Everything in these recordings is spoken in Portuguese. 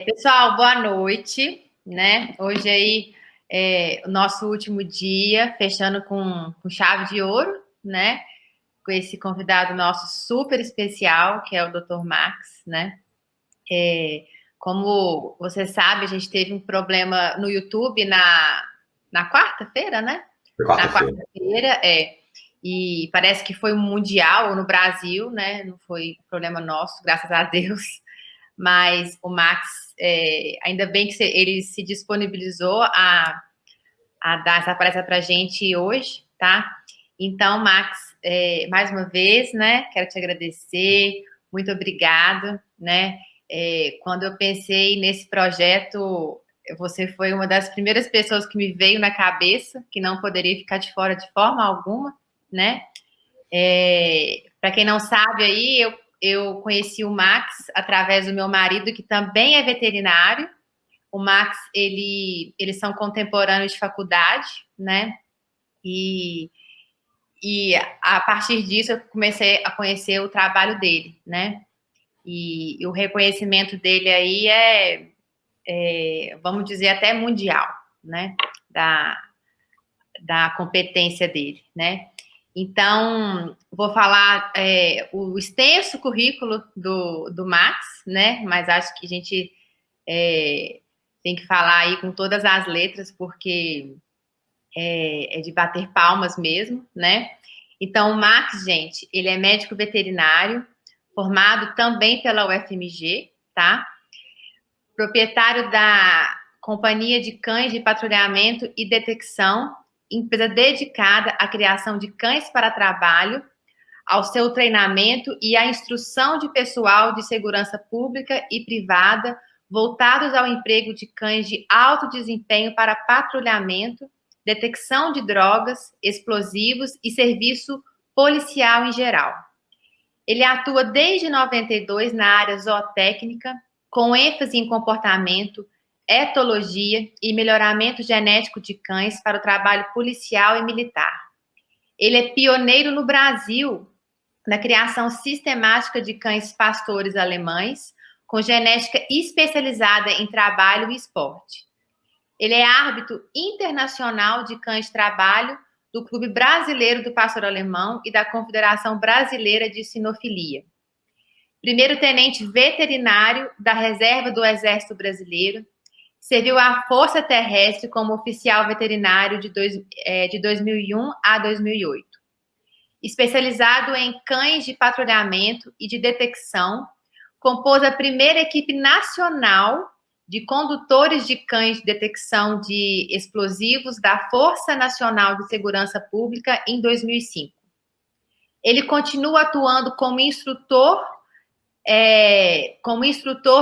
Pessoal, boa noite, né? Hoje aí é o nosso último dia, fechando com chave de ouro, né? Com esse convidado nosso super especial, que é o Dr. Max, né? Como você sabe, a gente teve um problema no YouTube na quarta-feira, né? Na Quarta-feira. quarta-feira, e parece que foi um mundial no Brasil, né? Não foi problema nosso, graças a Deus. Mas o Max, ainda bem que ele se disponibilizou a dar essa palestra para a gente hoje, tá? Então, Max, mais uma vez, né, quero te agradecer, muito obrigado, né? Quando eu pensei nesse projeto, você foi uma das primeiras pessoas que me veio na cabeça, que não poderia ficar de fora de forma alguma, né? Para quem não sabe aí, eu conheci o Max através do meu marido, que também é veterinário. O Max, eles são contemporâneos de faculdade, né? E, e a partir disso eu comecei a conhecer o trabalho dele, né? E o reconhecimento dele aí vamos dizer, até mundial, né? Da competência dele, né? Então, vou falar o extenso currículo do Max, né? Mas acho que a gente tem que falar aí com todas as letras, porque é de bater palmas mesmo, né? Então, o Max, gente, ele é médico veterinário, formado também pela UFMG, tá? Proprietário da Companhia de Cães de Patrulhamento e Detecção, empresa dedicada à criação de cães para trabalho, ao seu treinamento e à instrução de pessoal de segurança pública e privada voltados ao emprego de cães de alto desempenho para patrulhamento, detecção de drogas, explosivos e serviço policial em geral. Ele atua desde 92 na área zootécnica, com ênfase em comportamento, etologia e melhoramento genético de cães para o trabalho policial e militar. Ele é pioneiro no Brasil na criação sistemática de cães pastores alemães, com genética especializada em trabalho e esporte. Ele é árbitro internacional de cães de trabalho do Clube Brasileiro do Pastor Alemão e da Confederação Brasileira de Sinofilia. Primeiro-tenente veterinário da Reserva do Exército Brasileiro, serviu à Força Terrestre como oficial veterinário de 2001 a 2008. Especializado em cães de patrulhamento e de detecção, compôs a primeira equipe nacional de condutores de cães de detecção de explosivos da Força Nacional de Segurança Pública em 2005. Ele continua atuando como instrutor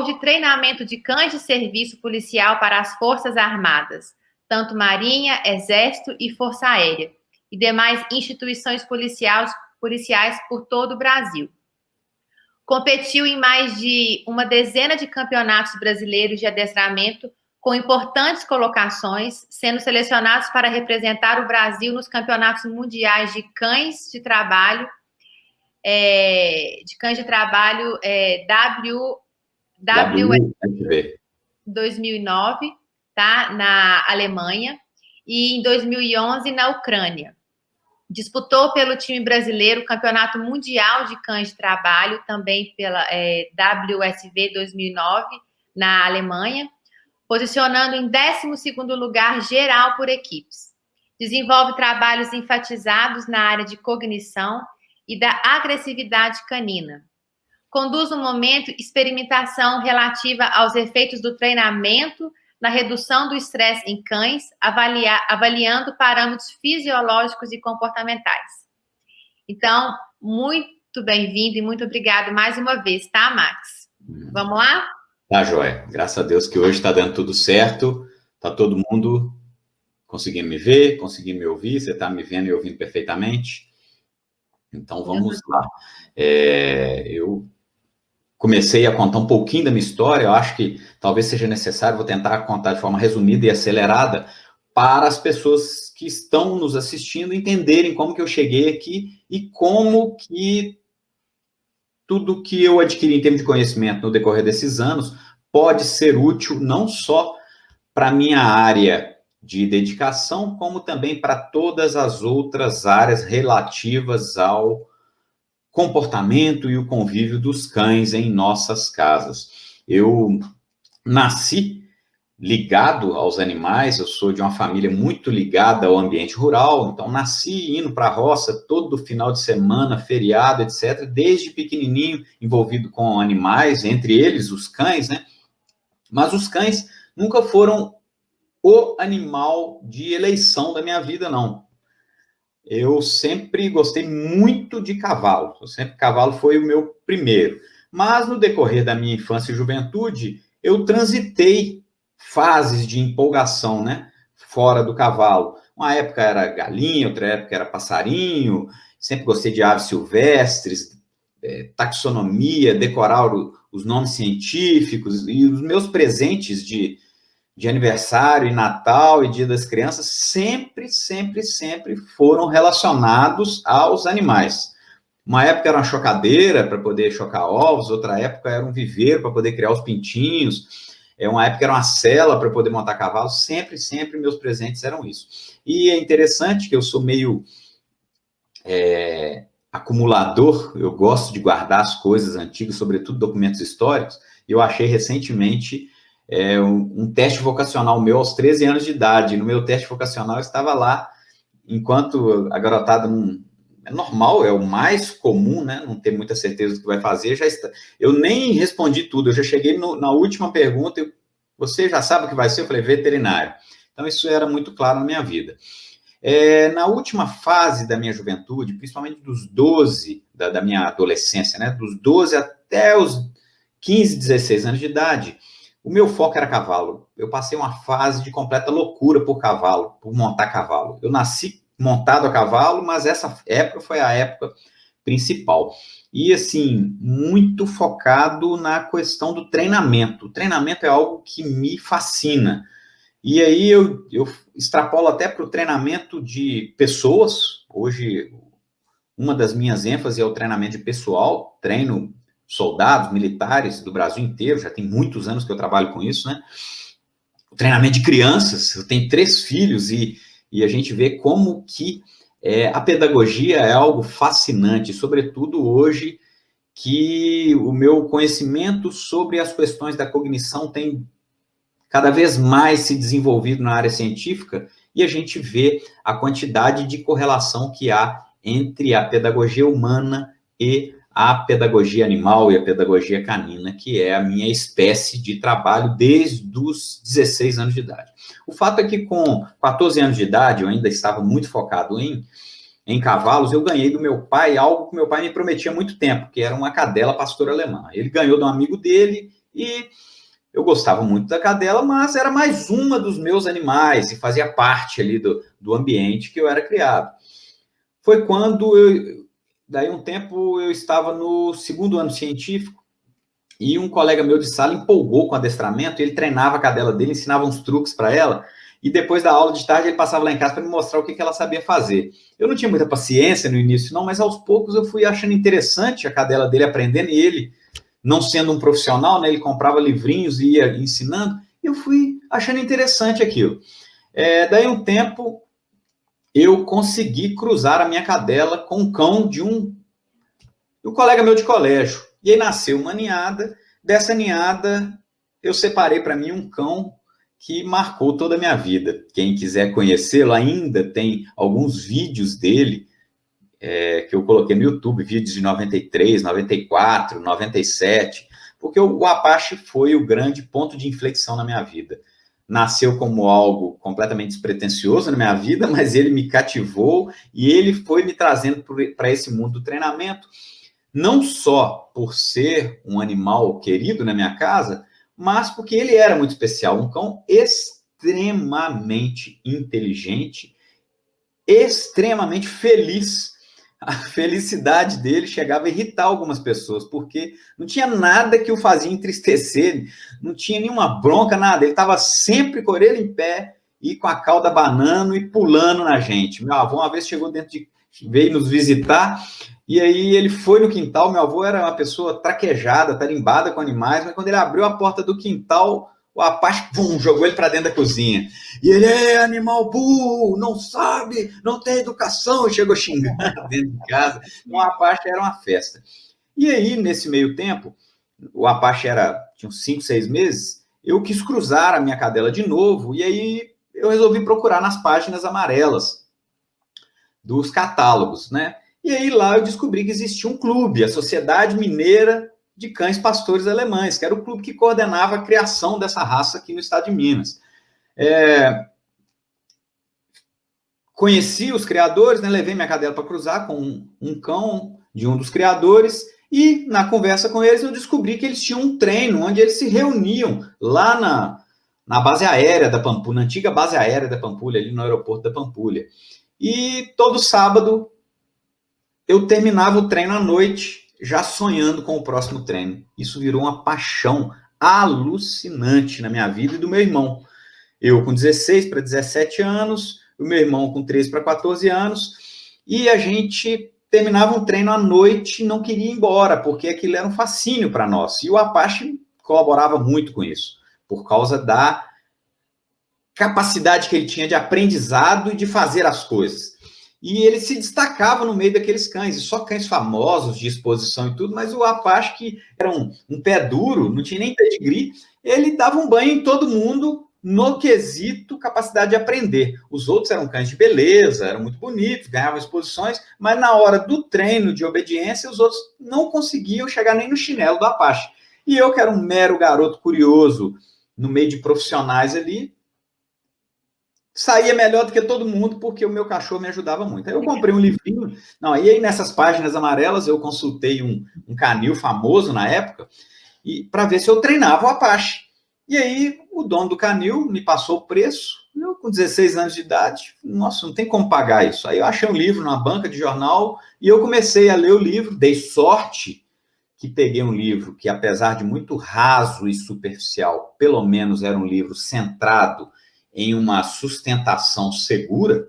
de treinamento de cães de serviço policial para as Forças Armadas, tanto Marinha, Exército e Força Aérea, e demais instituições policiais por todo o Brasil. Competiu em mais de uma dezena de campeonatos brasileiros de adestramento, com importantes colocações, sendo selecionados para representar o Brasil nos campeonatos mundiais de cães de trabalho, WFV. 2009, tá? Na Alemanha, e em 2011 na Ucrânia. Disputou pelo time brasileiro o Campeonato Mundial de Cães de Trabalho, também pela WSV 2009, na Alemanha, posicionando em 12º lugar geral por equipes. Desenvolve trabalhos enfatizados na área de cognição e da agressividade canina. Conduz no momento experimentação relativa aos efeitos do treinamento na redução do estresse em cães, avaliando parâmetros fisiológicos e comportamentais. Então, muito bem-vindo e muito obrigado mais uma vez, tá, Max? Vamos lá? Tá, joia. Graças a Deus que hoje está dando tudo certo. Tá todo mundo conseguindo me ver, conseguindo me ouvir. Você está me vendo e ouvindo perfeitamente? Então, vamos lá. Eu comecei a contar um pouquinho da minha história. Eu acho que talvez seja necessário, vou tentar contar de forma resumida e acelerada para as pessoas que estão nos assistindo entenderem como que eu cheguei aqui e como que tudo que eu adquiri em termos de conhecimento no decorrer desses anos pode ser útil não só para a minha área de dedicação, como também para todas as outras áreas relativas ao comportamento e o convívio dos cães em nossas casas. Eu nasci ligado aos animais, eu sou de uma família muito ligada ao ambiente rural, então nasci indo para a roça todo final de semana, feriado, etc., desde pequenininho, envolvido com animais, entre eles os cães, né? Mas os cães nunca foram o animal de eleição da minha vida, não. Eu sempre gostei muito de cavalo, cavalo foi o meu primeiro. Mas no decorrer da minha infância e juventude, eu transitei fases de empolgação, né? Fora do cavalo. Uma época era galinha, outra época era passarinho, sempre gostei de aves silvestres, taxonomia, decorar os nomes científicos, e os meus presentes de aniversário e Natal e Dia das Crianças sempre foram relacionados aos animais. Uma época era uma chocadeira para poder chocar ovos, outra época era um viveiro para poder criar os pintinhos, uma época era uma cela para poder montar cavalo, sempre meus presentes eram isso. E é interessante que eu sou meio acumulador, eu gosto de guardar as coisas antigas, sobretudo documentos históricos, e eu achei recentemente um teste vocacional meu aos 13 anos de idade. No meu teste vocacional eu estava lá, enquanto a garotada não... É normal, é o mais comum, né? Não ter muita certeza do que vai fazer. Eu nem respondi tudo, eu já cheguei na última pergunta, você já sabe o que vai ser? Eu falei, veterinário. Então isso era muito claro na minha vida. Na última fase da minha juventude, principalmente dos 12, da minha adolescência, né? Dos 12 até os 15, 16 anos de idade, o meu foco era cavalo. Eu passei uma fase de completa loucura por cavalo, por montar cavalo. Eu nasci montado a cavalo, mas essa época foi a época principal. E, assim, muito focado na questão do treinamento. O treinamento é algo que me fascina. E aí eu extrapolo até para o treinamento de pessoas. Hoje, uma das minhas ênfases é o treinamento de pessoal. Treino soldados, militares do Brasil inteiro, já tem muitos anos que eu trabalho com isso, né? O treinamento de crianças, eu tenho 3 filhos e a gente vê como que a pedagogia é algo fascinante, sobretudo hoje que o meu conhecimento sobre as questões da cognição tem cada vez mais se desenvolvido na área científica e a gente vê a quantidade de correlação que há entre a pedagogia humana e a pedagogia animal e a pedagogia canina, que é a minha espécie de trabalho desde os 16 anos de idade. O fato é que com 14 anos de idade, eu ainda estava muito focado em cavalos, eu ganhei do meu pai algo que meu pai me prometia há muito tempo, que era uma cadela pastora alemã. Ele ganhou de um amigo dele e eu gostava muito da cadela, mas era mais uma dos meus animais e fazia parte ali do ambiente que eu era criado. Foi quando daí um tempo eu estava no 2º ano científico e um colega meu de sala empolgou com o adestramento, ele treinava a cadela dele, ensinava uns truques para ela, e depois da aula de tarde ele passava lá em casa para me mostrar o que ela sabia fazer. Eu não tinha muita paciência no início não, mas aos poucos eu fui achando interessante a cadela dele aprendendo, e ele, não sendo um profissional, né, ele comprava livrinhos e ia ensinando, e eu fui achando interessante aquilo. Daí um tempo eu consegui cruzar a minha cadela com um cão de um colega meu de colégio. E aí nasceu uma ninhada. Dessa ninhada, eu separei para mim um cão que marcou toda a minha vida. Quem quiser conhecê-lo, ainda tem alguns vídeos dele que eu coloquei no YouTube, vídeos de 93, 94, 97, porque o Apache foi o grande ponto de inflexão na minha vida. Nasceu como algo completamente despretensioso na minha vida, mas ele me cativou e ele foi me trazendo para esse mundo do treinamento, não só por ser um animal querido na minha casa, mas porque ele era muito especial, um cão extremamente inteligente, extremamente feliz. A felicidade dele chegava a irritar algumas pessoas, porque não tinha nada que o fazia entristecer, não tinha nenhuma bronca, nada. Ele estava sempre com a orelha em pé e com a cauda banando e pulando na gente. Meu avô uma vez veio nos visitar, e aí ele foi no quintal. Meu avô era uma pessoa traquejada, tarimbada com animais, mas quando ele abriu a porta do quintal, o Apache, pum, jogou ele para dentro da cozinha. E ele, animal burro, não sabe, não tem educação, e chegou xingando dentro de casa. Então, o Apache era uma festa. E aí, nesse meio tempo, o Apache tinha uns 5, 6 meses, eu quis cruzar a minha cadela de novo, e aí eu resolvi procurar nas páginas amarelas dos catálogos, né? E aí lá eu descobri que existia um clube, a Sociedade Mineira de Cães Pastores Alemães, que era o clube que coordenava a criação dessa raça aqui no estado de Minas. Conheci os criadores, né? Levei minha cadela para cruzar com um cão de um dos criadores, e na conversa com eles eu descobri que eles tinham um treino onde eles se reuniam lá na base aérea da Pampulha, na antiga base aérea da Pampulha, ali no aeroporto da Pampulha. E todo sábado eu terminava o treino à noite, já sonhando com o próximo treino. Isso virou uma paixão alucinante na minha vida e do meu irmão. Eu com 16 para 17 anos, o meu irmão com 13 para 14 anos, e a gente terminava um treino à noite e não queria ir embora, porque aquilo era um fascínio para nós. E o Apache colaborava muito com isso, por causa da capacidade que ele tinha de aprendizado e de fazer as coisas. E ele se destacava no meio daqueles cães, e só cães famosos de exposição e tudo, mas o Apache, que era um pé duro, não tinha nem pedigree, ele dava um banho em todo mundo no quesito capacidade de aprender. Os outros eram cães de beleza, eram muito bonitos, ganhavam exposições, mas na hora do treino de obediência, os outros não conseguiam chegar nem no chinelo do Apache. E eu, que era um mero garoto curioso, no meio de profissionais ali, saía melhor do que todo mundo, porque o meu cachorro me ajudava muito. Aí eu comprei um livrinho, e aí nessas páginas amarelas eu consultei um canil famoso na época, e para ver se eu treinava o Apache. E aí o dono do canil me passou o preço, eu com 16 anos de idade, nossa, não tem como pagar isso. Aí eu achei um livro numa banca de jornal, e eu comecei a ler o livro, dei sorte que peguei um livro que, apesar de muito raso e superficial, pelo menos era um livro centrado em uma sustentação segura,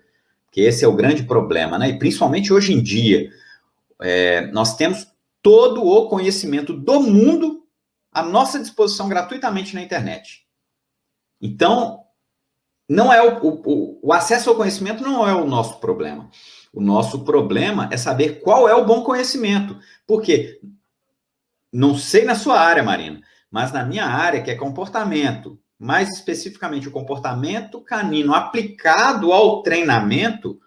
que esse é o grande problema, né? E principalmente hoje em dia, nós temos todo o conhecimento do mundo à nossa disposição gratuitamente na internet. Então, não é o acesso ao conhecimento não é o nosso problema. O nosso problema é saber qual é o bom conhecimento. Porque, não sei na sua área, Marina, mas na minha área, que é comportamento, mais especificamente o comportamento canino aplicado ao treinamento,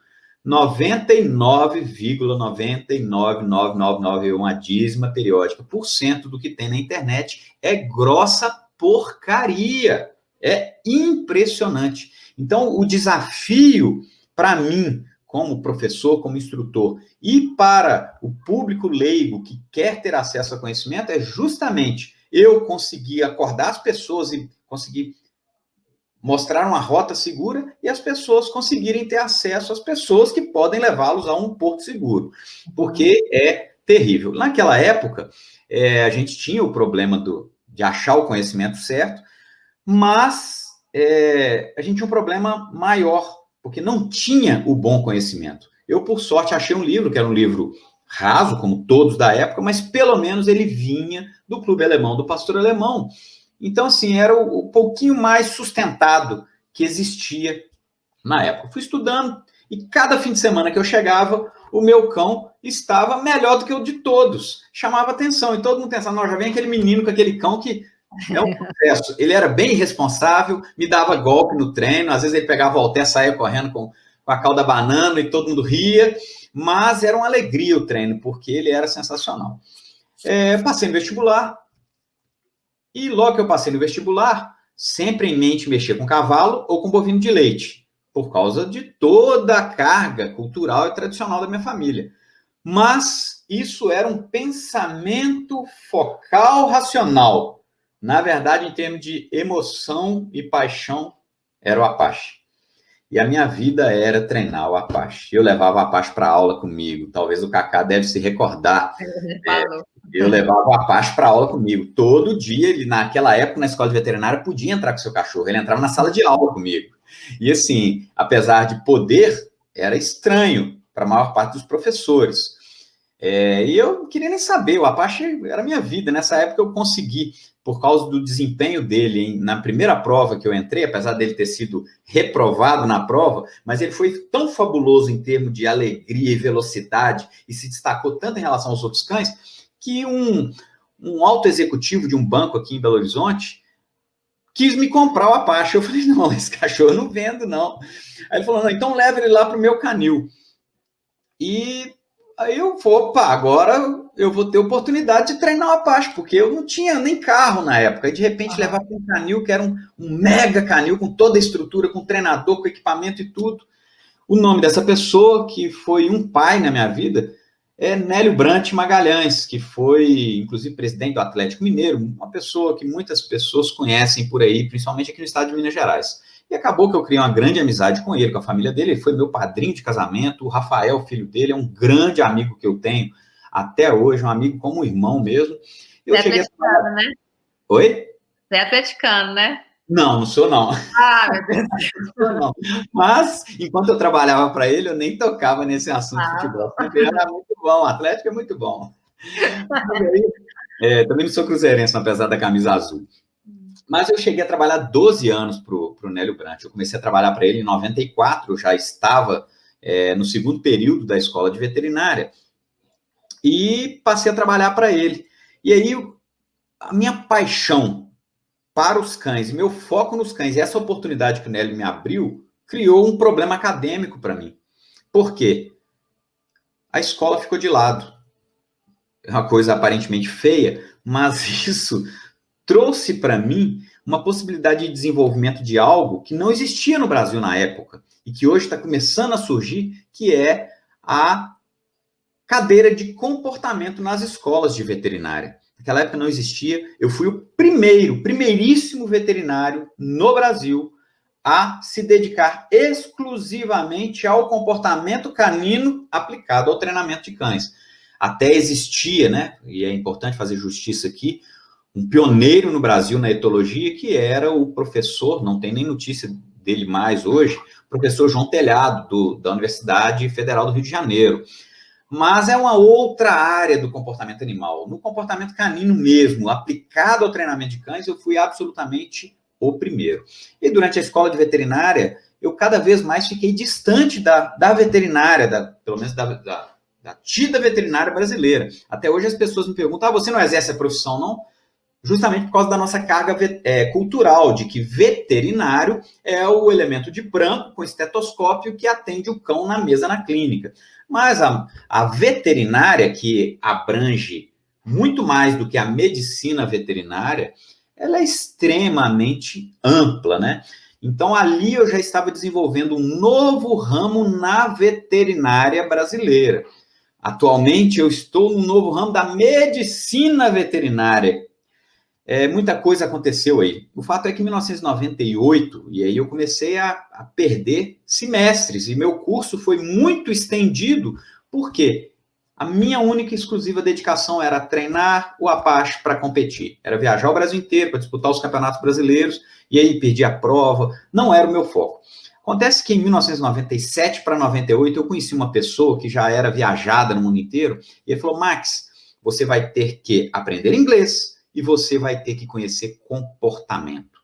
99,99999, uma dízima periódica, % do que tem na internet é grossa porcaria. É impressionante. Então, o desafio para mim, como professor, como instrutor, e para o público leigo que quer ter acesso a conhecimento, é justamente eu conseguir acordar as pessoas e conseguir mostrar uma rota segura e as pessoas conseguirem ter acesso às pessoas que podem levá-los a um porto seguro, porque é terrível. Naquela época, a gente tinha o problema de achar o conhecimento certo, mas a gente tinha um problema maior, porque não tinha o bom conhecimento. Eu, por sorte, achei um livro, que era um livro raso, como todos da época, mas pelo menos ele vinha do Clube Alemão, do Pastor Alemão. Então, assim, era o pouquinho mais sustentado que existia na época. Fui estudando, e cada fim de semana que eu chegava, o meu cão estava melhor do que o de todos. Chamava atenção, e todo mundo pensava, não, já vem aquele menino com aquele cão que é um sucesso. Ele era bem irresponsável, me dava golpe no treino, às vezes ele pegava o halter, saía correndo com a cauda banana e todo mundo ria, mas era uma alegria o treino, porque ele era sensacional. Passei no vestibular, e logo que eu passei no vestibular, sempre em mente mexer com cavalo ou com bovino de leite, por causa de toda a carga cultural e tradicional da minha família. Mas isso era um pensamento focal racional. Na verdade, em termos de emoção e paixão, era o Apache. E a minha vida era treinar o Apache. Eu levava o Apache para aula comigo. Talvez o Cacá deve se recordar. Eu levava o Apache para aula comigo. Todo dia, ele, naquela época, na escola de veterinária, podia entrar com seu cachorro. Ele entrava na sala de aula comigo. E assim, apesar de poder, era estranho para a maior parte dos professores. E eu não queria nem saber, o Apache era a minha vida. Nessa época eu consegui, por causa do desempenho dele na primeira prova que eu entrei, apesar dele ter sido reprovado na prova, mas ele foi tão fabuloso em termos de alegria e velocidade e se destacou tanto em relação aos outros cães, que um alto executivo de um banco aqui em Belo Horizonte quis me comprar o Apache. Eu falei, não, esse cachorro eu não vendo, não. Aí ele falou, não, então leva ele lá para o meu canil. E aí eu vou, opa, agora eu vou ter oportunidade de treinar o Apache, porque eu não tinha nem carro na época. E de repente levar para um canil, que era um mega canil, com toda a estrutura, com treinador, com equipamento e tudo. O nome dessa pessoa, que foi um pai na minha vida, é Nélio Brant Magalhães, que foi, inclusive, presidente do Atlético Mineiro, uma pessoa que muitas pessoas conhecem por aí, principalmente aqui no estado de Minas Gerais. E acabou que eu criei uma grande amizade com ele, com a família dele. Ele foi meu padrinho de casamento. O Rafael, filho dele, é um grande amigo que eu tenho até hoje, um amigo como um irmão mesmo. Você é atleticano, né? Oi? Você é atleticano, né? Não sou, não. Meu Deus. Não. Mas, enquanto eu trabalhava para ele, eu nem tocava nesse assunto de futebol. Era muito bom, o Atlético é muito bom. Também não sou cruzeirense, apesar da camisa azul. Mas eu cheguei a trabalhar 12 anos para o Nélio Brant. Eu comecei a trabalhar para ele em 94, eu já estava no segundo período da escola de veterinária. E passei a trabalhar para ele. E aí, a minha paixão para os cães, meu foco nos cães, e essa oportunidade que o Nélio me abriu, criou um problema acadêmico para mim. Por quê? A escola ficou de lado. É uma coisa aparentemente feia, mas isso trouxe para mim uma possibilidade de desenvolvimento de algo que não existia no Brasil na época, e que hoje está começando a surgir, que é a cadeira de comportamento nas escolas de veterinária. Naquela época não existia. Eu fui o primeiríssimo veterinário no Brasil a se dedicar exclusivamente ao comportamento canino aplicado ao treinamento de cães. Até existia, né, e é importante fazer justiça aqui, um pioneiro no Brasil na etologia, que era o professor, não tem nem notícia dele mais hoje, professor João Telhado, da Universidade Federal do Rio de Janeiro. Mas é uma outra área do comportamento animal. No comportamento canino mesmo, aplicado ao treinamento de cães, eu fui absolutamente o primeiro. E durante a escola de veterinária, eu cada vez mais fiquei distante da veterinária, pelo menos da tida veterinária brasileira. Até hoje as pessoas me perguntam, você não exerce a profissão, não? Justamente por causa da nossa carga cultural, de que veterinário é o elemento de branco com estetoscópio que atende o cão na mesa na clínica. Mas a veterinária, que abrange muito mais do que a medicina veterinária, ela é extremamente ampla, né? Então, ali eu já estava desenvolvendo um novo ramo na veterinária brasileira. Atualmente, eu estou no novo ramo da medicina veterinária. Muita coisa aconteceu aí. O fato é que em 1998, e aí eu comecei a perder semestres, e meu curso foi muito estendido, porque a minha única e exclusiva dedicação era treinar o Apache para competir. Era viajar o Brasil inteiro para disputar os campeonatos brasileiros, e aí perdi a prova. Não era o meu foco. Acontece que em 1997 para 98, eu conheci uma pessoa que já era viajada no mundo inteiro, e ele falou, Max, você vai ter que aprender inglês, e você vai ter que conhecer comportamento.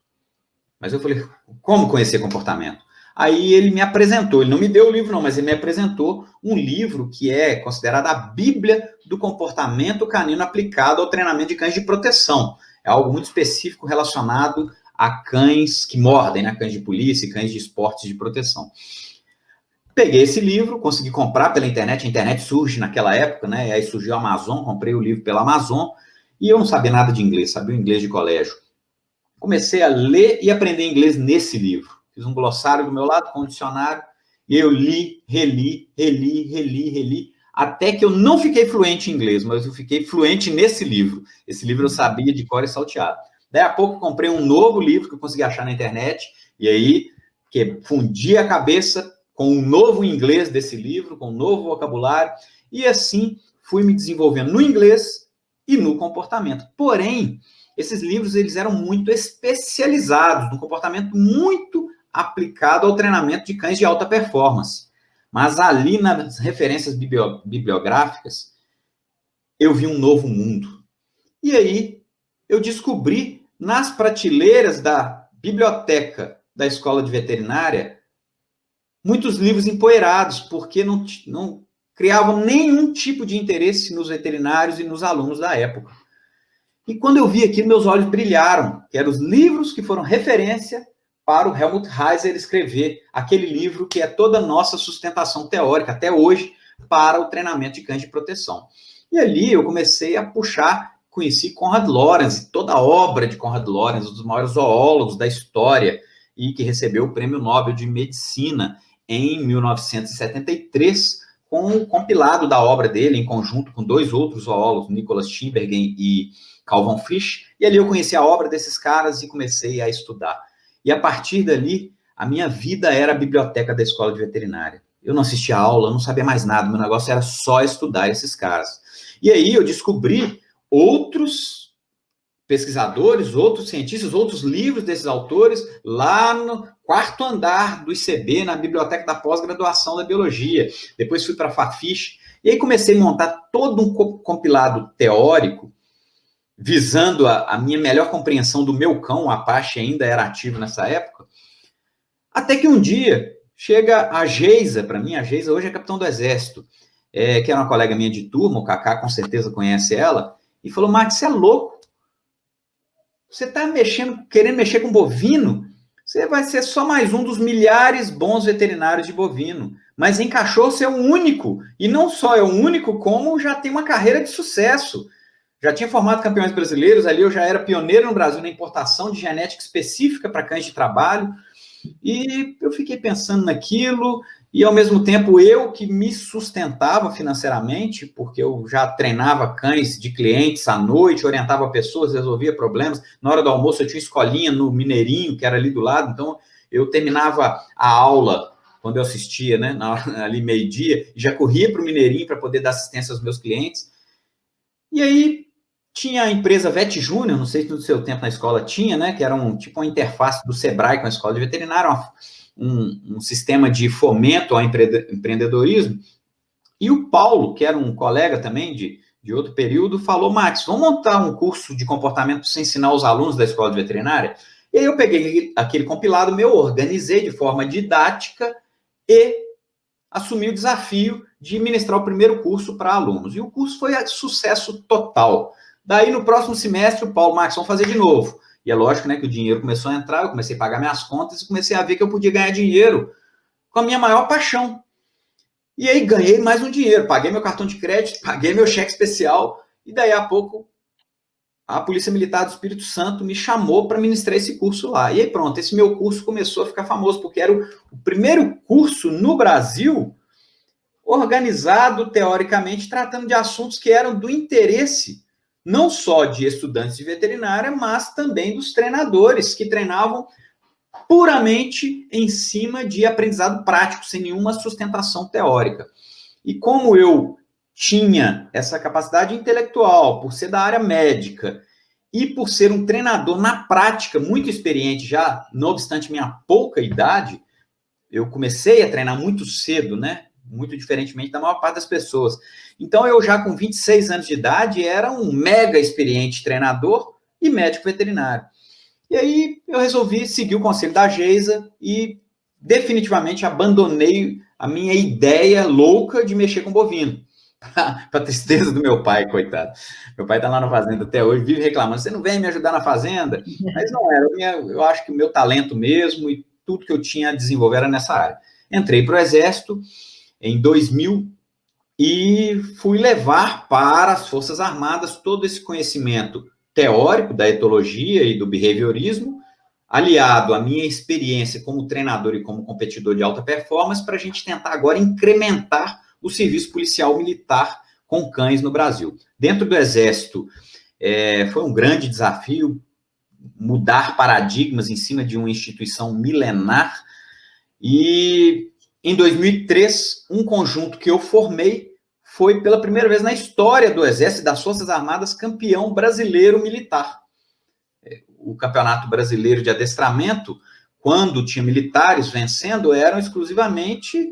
Mas eu falei, como conhecer comportamento? Aí ele me apresentou, ele não me deu o livro não, mas ele me apresentou um livro que é considerado a Bíblia do comportamento canino aplicado ao treinamento de cães de proteção. É algo muito específico relacionado a cães que mordem, né? Cães de polícia e cães de esportes de proteção. Peguei esse livro, consegui comprar pela internet, a internet surge naquela época, né? E aí surgiu a Amazon, comprei o livro pela Amazon, e eu não sabia nada de inglês, sabia o inglês de colégio. Comecei a ler e aprender inglês nesse livro. Fiz um glossário do meu lado, com um dicionário, e eu li, reli, até que eu não fiquei fluente em inglês, mas eu fiquei fluente nesse livro. Esse livro eu sabia de cor e salteado. Daí a pouco comprei um novo livro que eu consegui achar na internet, e aí que fundi a cabeça com um novo inglês desse livro, com um novo vocabulário, e assim fui me desenvolvendo no inglês e no comportamento. Porém, esses livros eles eram muito especializados, no comportamento muito aplicado ao treinamento de cães de alta performance. Mas ali, nas referências bibliográficas, eu vi um novo mundo. E aí, eu descobri, nas prateleiras da biblioteca da Escola de Veterinária, muitos livros empoeirados, porque não criavam nenhum tipo de interesse nos veterinários e nos alunos da época. E quando eu vi aquilo, meus olhos brilharam, que eram os livros que foram referência para o Helmut Heiser escrever aquele livro que é toda a nossa sustentação teórica, até hoje, para o treinamento de cães de proteção. E ali eu comecei a puxar, conheci Konrad Lorenz, toda a obra de Konrad Lorenz, um dos maiores zoólogos da história, e que recebeu o Prêmio Nobel de Medicina em 1973, com o compilado da obra dele, em conjunto com dois outros zoólogos, Nicholas Tinbergen e Carl von Frisch, e ali eu conheci a obra desses caras e comecei a estudar. E a partir dali, a minha vida era a biblioteca da escola de veterinária. Eu não assistia aula, não sabia mais nada, meu negócio era só estudar esses caras. E aí eu descobri outros pesquisadores, outros cientistas, outros livros desses autores, lá no quarto andar do ICB, na biblioteca da pós-graduação da biologia. Depois fui para a Fafiche, e aí comecei a montar todo um compilado teórico, visando a minha melhor compreensão do meu cão, o Apache ainda era ativo nessa época, até que um dia chega a Geisa, para mim, a Geisa hoje é capitão do Exército, que era uma colega minha de turma, o Kaká com certeza conhece ela, e falou, Max, você é louco? Você está querendo mexer com bovino? Você vai ser só mais um dos milhares bons veterinários de bovino. Mas em cachorro você é o único. E não só é o único, como já tem uma carreira de sucesso. Já tinha formado campeões brasileiros, ali eu já era pioneiro no Brasil na importação de genética específica para cães de trabalho, e eu fiquei pensando naquilo, e ao mesmo tempo eu que me sustentava financeiramente, porque eu já treinava cães de clientes à noite, orientava pessoas, resolvia problemas, na hora do almoço eu tinha escolinha no Mineirinho, que era ali do lado, então eu terminava a aula, quando eu assistia, né, ali meio-dia, e já corria para o Mineirinho para poder dar assistência aos meus clientes, e aí tinha a empresa Vet Júnior, não sei se no seu tempo na escola tinha, né? Que era tipo uma interface do Sebrae com a escola de veterinário, um sistema de fomento ao empreendedorismo. E o Paulo, que era um colega também de outro período, falou, Max, vamos montar um curso de comportamento para ensinar os alunos da escola de veterinária? E aí eu peguei aquele compilado meu, organizei de forma didática e assumi o desafio de ministrar o primeiro curso para alunos. E o curso foi sucesso total. Daí, no próximo semestre, o Paulo, Max, vamos fazer de novo. E é lógico, né, que o dinheiro começou a entrar, eu comecei a pagar minhas contas e comecei a ver que eu podia ganhar dinheiro com a minha maior paixão. E aí, ganhei mais um dinheiro. Paguei meu cartão de crédito, paguei meu cheque especial, e daí a pouco a Polícia Militar do Espírito Santo me chamou para ministrar esse curso lá. E aí, pronto, esse meu curso começou a ficar famoso, porque era o primeiro curso no Brasil organizado, teoricamente, tratando de assuntos que eram do interesse não só de estudantes de veterinária, mas também dos treinadores, que treinavam puramente em cima de aprendizado prático, sem nenhuma sustentação teórica. E como eu tinha essa capacidade intelectual, por ser da área médica, e por ser um treinador na prática, muito experiente já, não obstante minha pouca idade, eu comecei a treinar muito cedo, né? Muito diferentemente da maior parte das pessoas. Então, eu já com 26 anos de idade, era um mega experiente treinador e médico veterinário. E aí, eu resolvi seguir o conselho da Geisa e definitivamente abandonei a minha ideia louca de mexer com bovino. Para tristeza do meu pai, coitado. Meu pai está lá na fazenda até hoje, vive reclamando, você não vem me ajudar na fazenda? Mas não era, eu acho que o meu talento mesmo e tudo que eu tinha a desenvolver era nessa área. Entrei para o Exército em 2000 e fui levar para as Forças Armadas todo esse conhecimento teórico da etologia e do behaviorismo, aliado à minha experiência como treinador e como competidor de alta performance, para a gente tentar agora incrementar o serviço policial militar com cães no Brasil. Dentro do Exército, foi um grande desafio mudar paradigmas em cima de uma instituição milenar, e em 2003, um conjunto que eu formei foi, pela primeira vez na história do Exército e das Forças Armadas, campeão brasileiro militar. O Campeonato Brasileiro de Adestramento, quando tinha militares vencendo, eram exclusivamente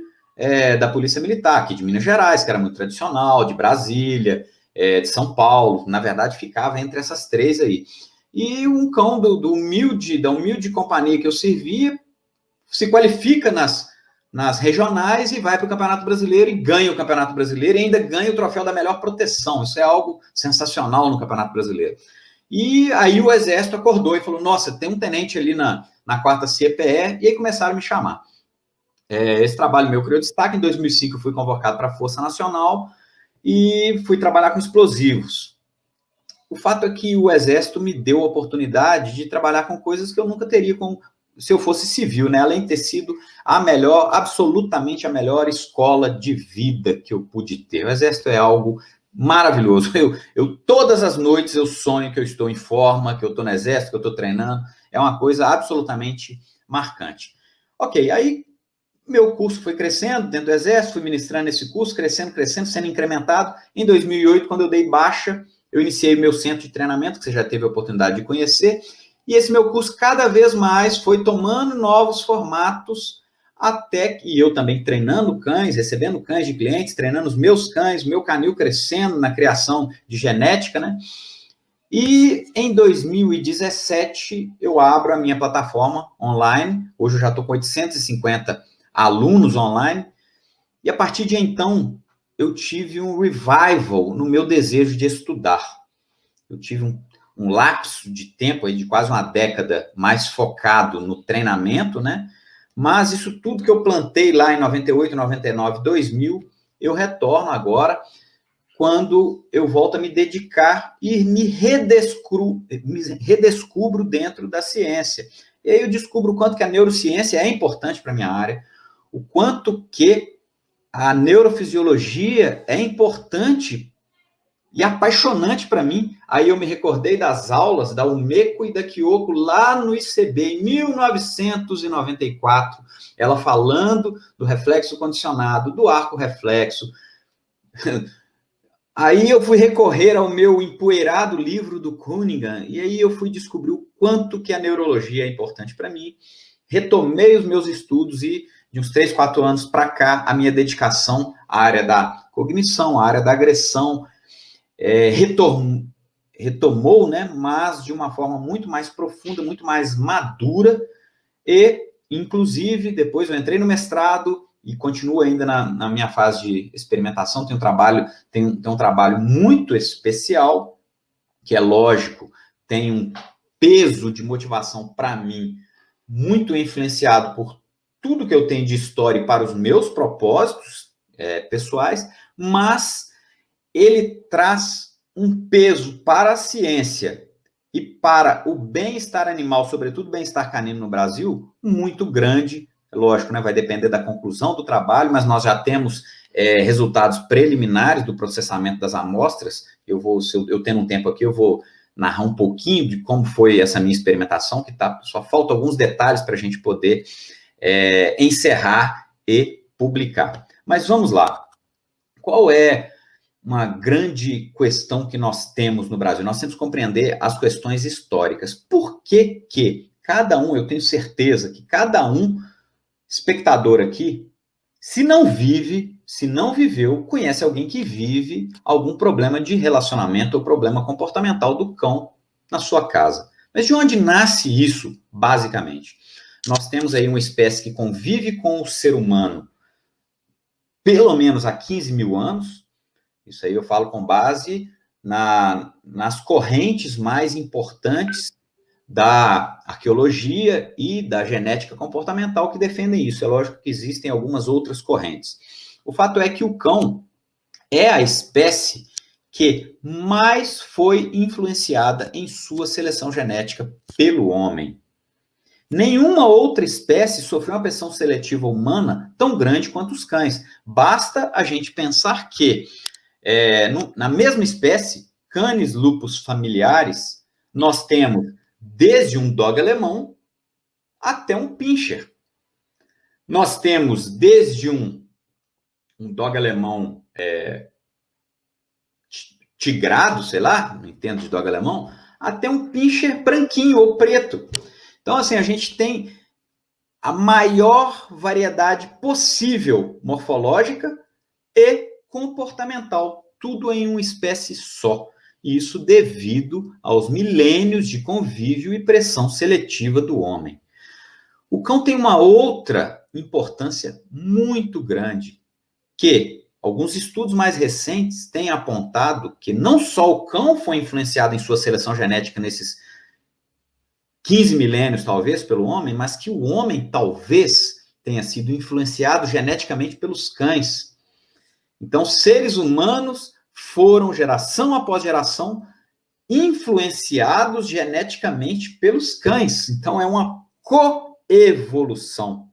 da Polícia Militar, aqui de Minas Gerais, que era muito tradicional, de Brasília, de São Paulo. Na verdade, ficava entre essas três aí. E um cão da humilde companhia que eu servia se qualifica nas regionais e vai para o Campeonato Brasileiro e ganha o Campeonato Brasileiro e ainda ganha o troféu da melhor proteção. Isso é algo sensacional no Campeonato Brasileiro. E aí o Exército acordou e falou, nossa, tem um tenente ali na 4ª CPE, e aí começaram a me chamar. Esse trabalho meu criou destaque. Em 2005 eu fui convocado para a Força Nacional e fui trabalhar com explosivos. O fato é que o Exército me deu a oportunidade de trabalhar com coisas que eu nunca teria se eu fosse civil, né? Além de ter sido absolutamente a melhor escola de vida que eu pude ter. O Exército é algo maravilhoso. Eu todas as noites eu sonho que eu estou em forma, que eu estou no Exército, que eu estou treinando. É uma coisa absolutamente marcante. Ok, aí meu curso foi crescendo dentro do Exército, fui ministrando esse curso, crescendo, sendo incrementado. Em 2008, quando eu dei baixa, eu iniciei meu centro de treinamento, que você já teve a oportunidade de conhecer, e esse meu curso cada vez mais foi tomando novos formatos, até que eu também treinando cães, recebendo cães de clientes, treinando os meus cães, meu canil crescendo na criação de genética, né? E em 2017 eu abro a minha plataforma online. Hoje eu já estou com 850 alunos online, e a partir de então eu tive um revival no meu desejo de estudar. Eu tive um lapso de tempo aí de quase uma década mais focado no treinamento, né? Mas isso tudo que eu plantei lá em 98, 99, 2000, eu retorno agora quando eu volto a me dedicar e me redescubro dentro da ciência. E aí eu descubro o quanto que a neurociência é importante para a minha área, o quanto que a neurofisiologia é importante e apaixonante para mim. Aí eu me recordei das aulas da Umeko e da Kyoko lá no ICB, em 1994, ela falando do reflexo condicionado, do arco reflexo. Aí eu fui recorrer ao meu empoeirado livro do Cunningham, e aí eu fui descobrir o quanto que a neurologia é importante para mim. Retomei os meus estudos e, de uns 3, 4 anos para cá, a minha dedicação à área da cognição, à área da agressão, retomou, né, mas de uma forma muito mais profunda, muito mais madura, e, inclusive, depois eu entrei no mestrado e continuo ainda na minha fase de experimentação. Tem um trabalho muito especial, que é lógico, tem um peso de motivação para mim, muito influenciado por tudo que eu tenho de história para os meus propósitos pessoais, mas ele traz um peso para a ciência e para o bem-estar animal, sobretudo bem-estar canino no Brasil, muito grande. Lógico, né, vai depender da conclusão do trabalho, mas nós já temos resultados preliminares do processamento das amostras. Se eu tendo um tempo aqui, eu vou narrar um pouquinho de como foi essa minha experimentação, que só faltam alguns detalhes para a gente poder encerrar e publicar. Mas vamos lá. Qual é uma grande questão que nós temos no Brasil? Nós temos que compreender as questões históricas. Por que cada um, eu tenho certeza que cada um espectador aqui, se não viveu, conhece alguém que vive algum problema de relacionamento ou problema comportamental do cão na sua casa. Mas de onde nasce isso, basicamente? Nós temos aí uma espécie que convive com o ser humano pelo menos há 15 mil anos. Isso aí eu falo com base nas correntes mais importantes da arqueologia e da genética comportamental que defendem isso. É lógico que existem algumas outras correntes. O fato é que o cão é a espécie que mais foi influenciada em sua seleção genética pelo homem. Nenhuma outra espécie sofreu uma pressão seletiva humana tão grande quanto os cães. Basta a gente pensar que, na mesma espécie, Canis lupus familiaris, nós temos desde um dog alemão até um pinscher. Nós temos desde um dog alemão tigrado, sei lá, não entendo de dog alemão, até um pinscher branquinho ou preto. Então, assim, a gente tem a maior variedade possível morfológica e comportamental, tudo em uma espécie só. Isso devido aos milênios de convívio e pressão seletiva do homem. O cão tem uma outra importância muito grande, que alguns estudos mais recentes têm apontado que não só o cão foi influenciado em sua seleção genética nesses 15 milênios, talvez, pelo homem, mas que o homem talvez tenha sido influenciado geneticamente pelos cães. Então, seres humanos foram, geração após geração, influenciados geneticamente pelos cães. Então, é uma coevolução.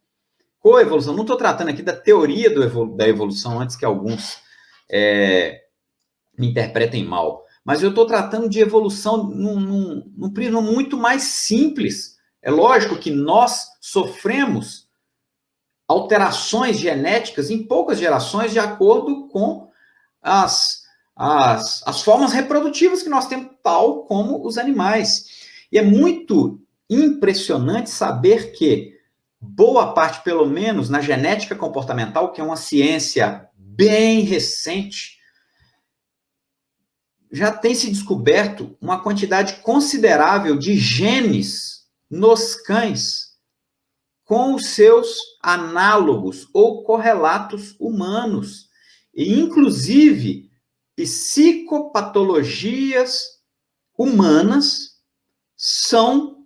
Coevolução. Não estou tratando aqui da teoria da evolução, antes que alguns me interpretem mal. Mas eu estou tratando de evolução num prisma muito mais simples. É lógico que nós sofremos alterações genéticas em poucas gerações de acordo com as formas reprodutivas que nós temos, tal como os animais. E é muito impressionante saber que boa parte, pelo menos na genética comportamental, que é uma ciência bem recente, já tem se descoberto uma quantidade considerável de genes nos cães com os seus análogos ou correlatos humanos. E, inclusive, psicopatologias humanas são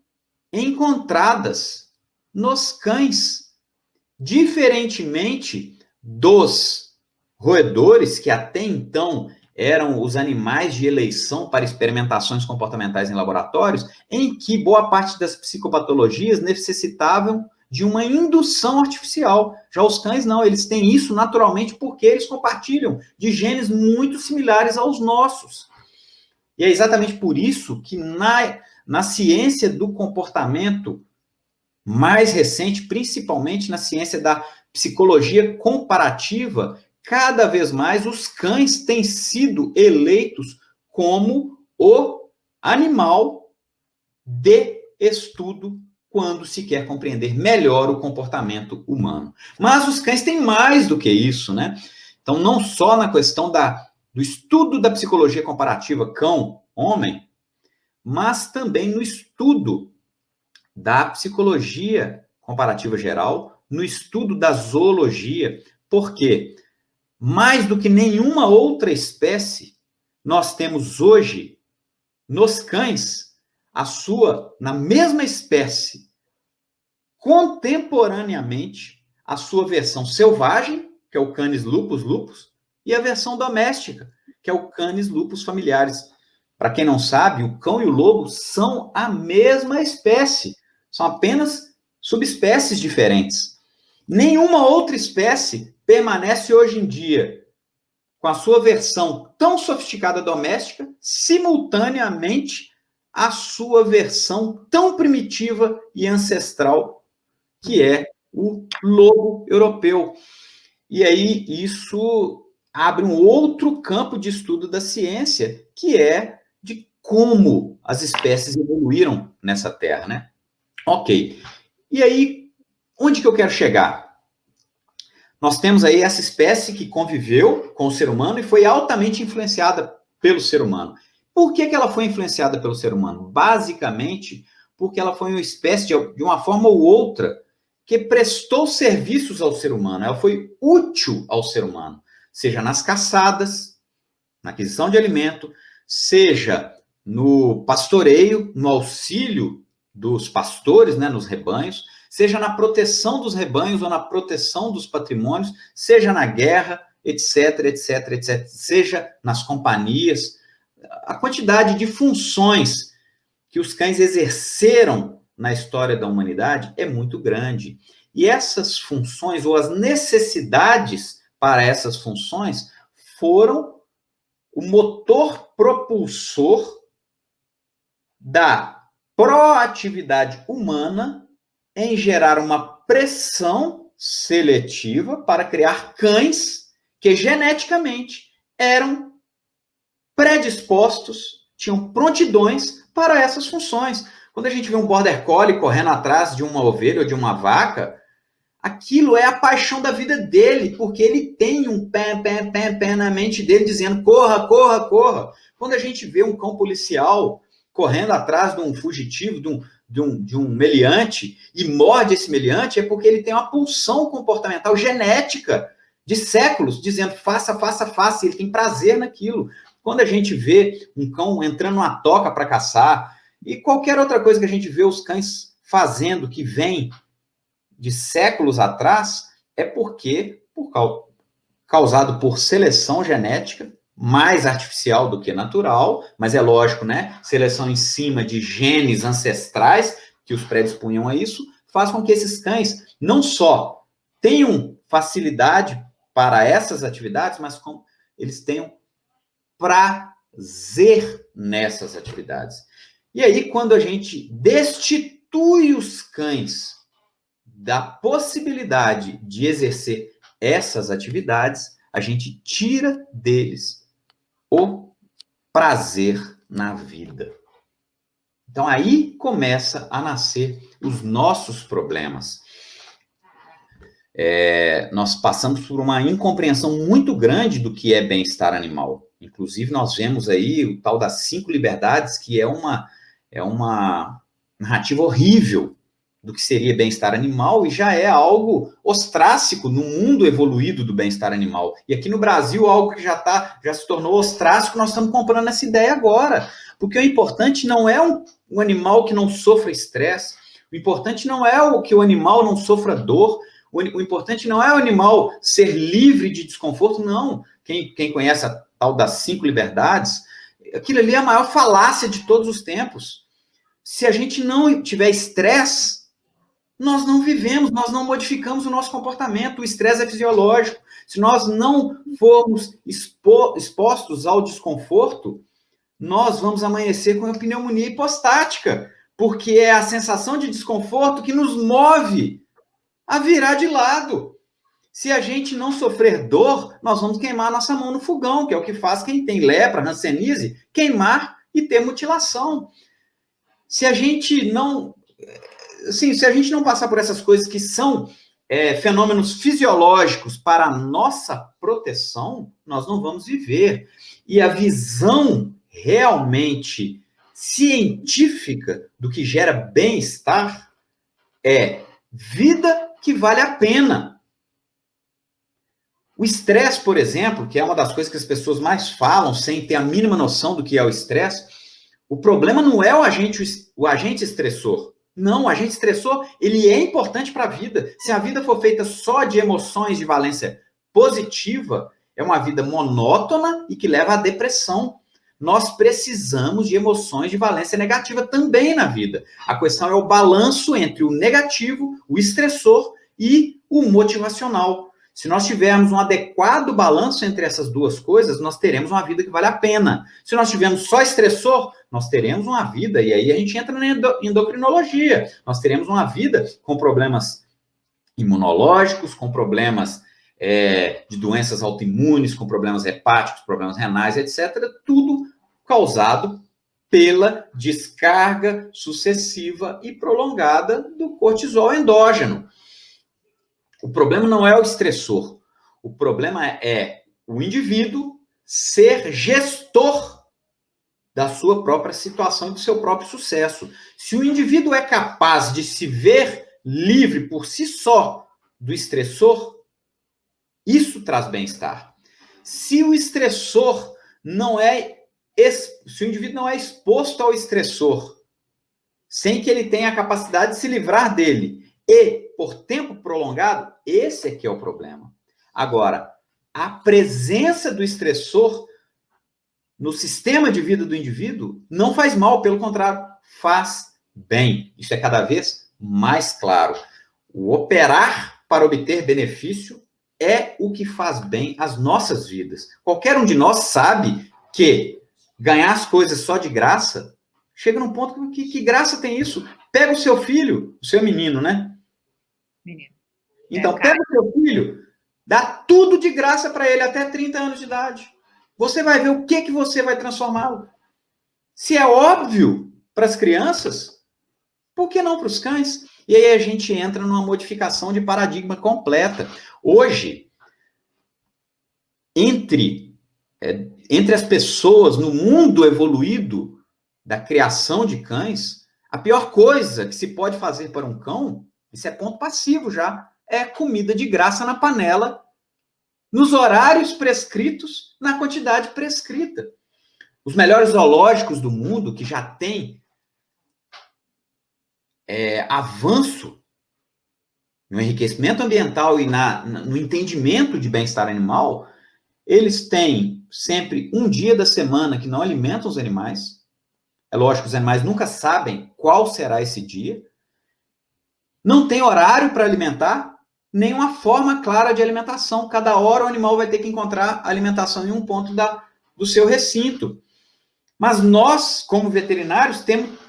encontradas nos cães, diferentemente dos roedores, que até então eram os animais de eleição para experimentações comportamentais em laboratórios, em que boa parte das psicopatologias necessitavam de uma indução artificial. Já os cães não, eles têm isso naturalmente porque eles compartilham de genes muito similares aos nossos. E é exatamente por isso que na ciência do comportamento mais recente, principalmente na ciência da psicologia comparativa, cada vez mais os cães têm sido eleitos como o animal de estudo quando se quer compreender melhor o comportamento humano. Mas os cães têm mais do que isso, né? Então, não só na questão do estudo da psicologia comparativa cão-homem, mas também no estudo da psicologia comparativa geral, no estudo da zoologia, porque mais do que nenhuma outra espécie, nós temos hoje, nos cães, na mesma espécie, contemporaneamente, a sua versão selvagem, que é o Canis lupus lupus, e a versão doméstica, que é o Canis lupus familiaris. Para quem não sabe, o cão e o lobo são a mesma espécie, são apenas subespécies diferentes. Nenhuma outra espécie permanece hoje em dia com a sua versão tão sofisticada doméstica, simultaneamente à sua versão tão primitiva e ancestral, que é o lobo europeu. E aí isso abre um outro campo de estudo da ciência, que é de como as espécies evoluíram nessa Terra, né? Ok. E aí, onde que eu quero chegar? Nós temos aí essa espécie que conviveu com o ser humano e foi altamente influenciada pelo ser humano. Por que ela foi influenciada pelo ser humano? Basicamente, porque ela foi uma espécie, de uma forma ou outra, que prestou serviços ao ser humano. Ela foi útil ao ser humano, seja nas caçadas, na aquisição de alimento, seja no pastoreio, no auxílio dos pastores, né, nos rebanhos, seja na proteção dos rebanhos ou na proteção dos patrimônios, seja na guerra, etc, etc, etc, seja nas companhias. A quantidade de funções que os cães exerceram na história da humanidade é muito grande. E essas funções, ou as necessidades para essas funções, foram o motor propulsor da proatividade humana em gerar uma pressão seletiva para criar cães que geneticamente eram predispostos, tinham prontidões para essas funções. Quando a gente vê um border collie correndo atrás de uma ovelha ou de uma vaca, aquilo é a paixão da vida dele, porque ele tem um pé na mente dele dizendo corra, corra, corra. Quando a gente vê um cão policial correndo atrás de um fugitivo, de um meliante, e morde esse meliante, é porque ele tem uma pulsão comportamental genética de séculos, dizendo faça, faça, faça, ele tem prazer naquilo. Quando a gente vê um cão entrando numa toca para caçar, e qualquer outra coisa que a gente vê os cães fazendo, que vem de séculos atrás, é porque, causado por seleção genética, mais artificial do que natural, mas é lógico, né? Seleção em cima de genes ancestrais que os predispunham a isso, faz com que esses cães não só tenham facilidade para essas atividades, mas como eles tenham prazer nessas atividades. E aí, quando a gente destitui os cães da possibilidade de exercer essas atividades, a gente tira deles o prazer na vida. Então, aí começa a nascer os nossos problemas. Nós passamos por uma incompreensão muito grande do que é bem-estar animal. Inclusive, nós vemos aí o tal das 5 liberdades, que é uma narrativa horrível do que seria bem-estar animal, e já é algo ostrácico no mundo evoluído do bem-estar animal. E aqui no Brasil, algo que já se tornou ostrácico, nós estamos comprando essa ideia agora. Porque o importante não é um animal que não sofra estresse, o importante não é que o animal não sofra dor, o importante não é o animal ser livre de desconforto, não. Quem conhece a tal das 5 liberdades, aquilo ali é a maior falácia de todos os tempos. Se a gente não tiver estresse, nós não vivemos, nós não modificamos o nosso comportamento. O estresse é fisiológico. Se nós não formos expostos ao desconforto, nós vamos amanhecer com a pneumonia hipostática, porque é a sensação de desconforto que nos move a virar de lado. Se a gente não sofrer dor, nós vamos queimar nossa mão no fogão, que é o que faz quem tem lepra, hanseníase, queimar e ter mutilação. Se a gente não passar por essas coisas que são fenômenos fisiológicos para a nossa proteção, nós não vamos viver. E a visão realmente científica do que gera bem-estar é vida que vale a pena. O estresse, por exemplo, que é uma das coisas que as pessoas mais falam, sem ter a mínima noção do que é o estresse, o problema não é o agente estressor. Não, o agente estressor, ele é importante para a vida. Se a vida for feita só de emoções de valência positiva, é uma vida monótona e que leva à depressão. Nós precisamos de emoções de valência negativa também na vida. A questão é o balanço entre o negativo, o estressor e o motivacional. Se nós tivermos um adequado balanço entre essas duas coisas, nós teremos uma vida que vale a pena. Se nós tivermos só estressor, nós teremos uma vida, e aí a gente entra na endocrinologia, nós teremos uma vida com problemas imunológicos, com problemas de doenças autoimunes, com problemas hepáticos, problemas renais, etc., tudo causado pela descarga sucessiva e prolongada do cortisol endógeno. O problema não é o estressor, o problema é o indivíduo ser gestor da sua própria situação e do seu próprio sucesso. Se o indivíduo é capaz de se ver livre por si só do estressor, isso traz bem-estar. Se o estressor se o indivíduo não é exposto ao estressor, sem que ele tenha a capacidade de se livrar dele, e por tempo prolongado, esse é que é o problema. Agora, a presença do estressor no sistema de vida do indivíduo não faz mal, pelo contrário, faz bem. Isso é cada vez mais claro. O operar para obter benefício é o que faz bem às nossas vidas. Qualquer um de nós sabe que ganhar as coisas só de graça, chega num ponto que graça tem isso. Pega o seu filho, o seu menino, né? Menino. Então, pega o seu filho, dá tudo de graça para ele até 30 anos de idade. Você vai ver o que você vai transformá-lo. Se é óbvio para as crianças, Por que não para os cães? E aí a gente entra numa modificação de paradigma completa. Hoje, entre as pessoas no mundo evoluído da criação de cães, a pior coisa que se pode fazer para um cão, isso é ponto passivo já, é comida de graça na panela, nos horários prescritos, na quantidade prescrita. Os melhores zoológicos do mundo, que já têm avanço no enriquecimento ambiental e no entendimento de bem-estar animal, eles têm sempre um dia da semana que não alimentam os animais. É lógico que os animais nunca sabem qual será esse dia. Não tem horário para alimentar, nem uma forma clara de alimentação. Cada hora o animal vai ter que encontrar alimentação em um ponto do seu recinto. Mas nós, como veterinários,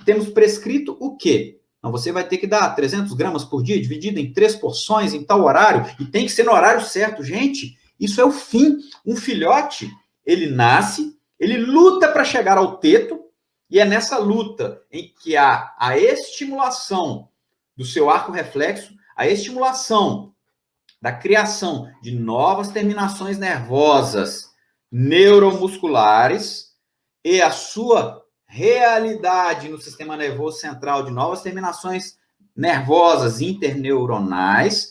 temos prescrito o quê? Então, você vai ter que dar 300 gramas por dia, dividido em 3 porções, em tal horário, e tem que ser no horário certo. Gente, isso é o fim. Um filhote, ele nasce, ele luta para chegar ao teto, e é nessa luta em que há a estimulação do seu arco reflexo, a estimulação da criação de novas terminações nervosas neuromusculares e a sua realidade no sistema nervoso central de novas terminações nervosas interneuronais.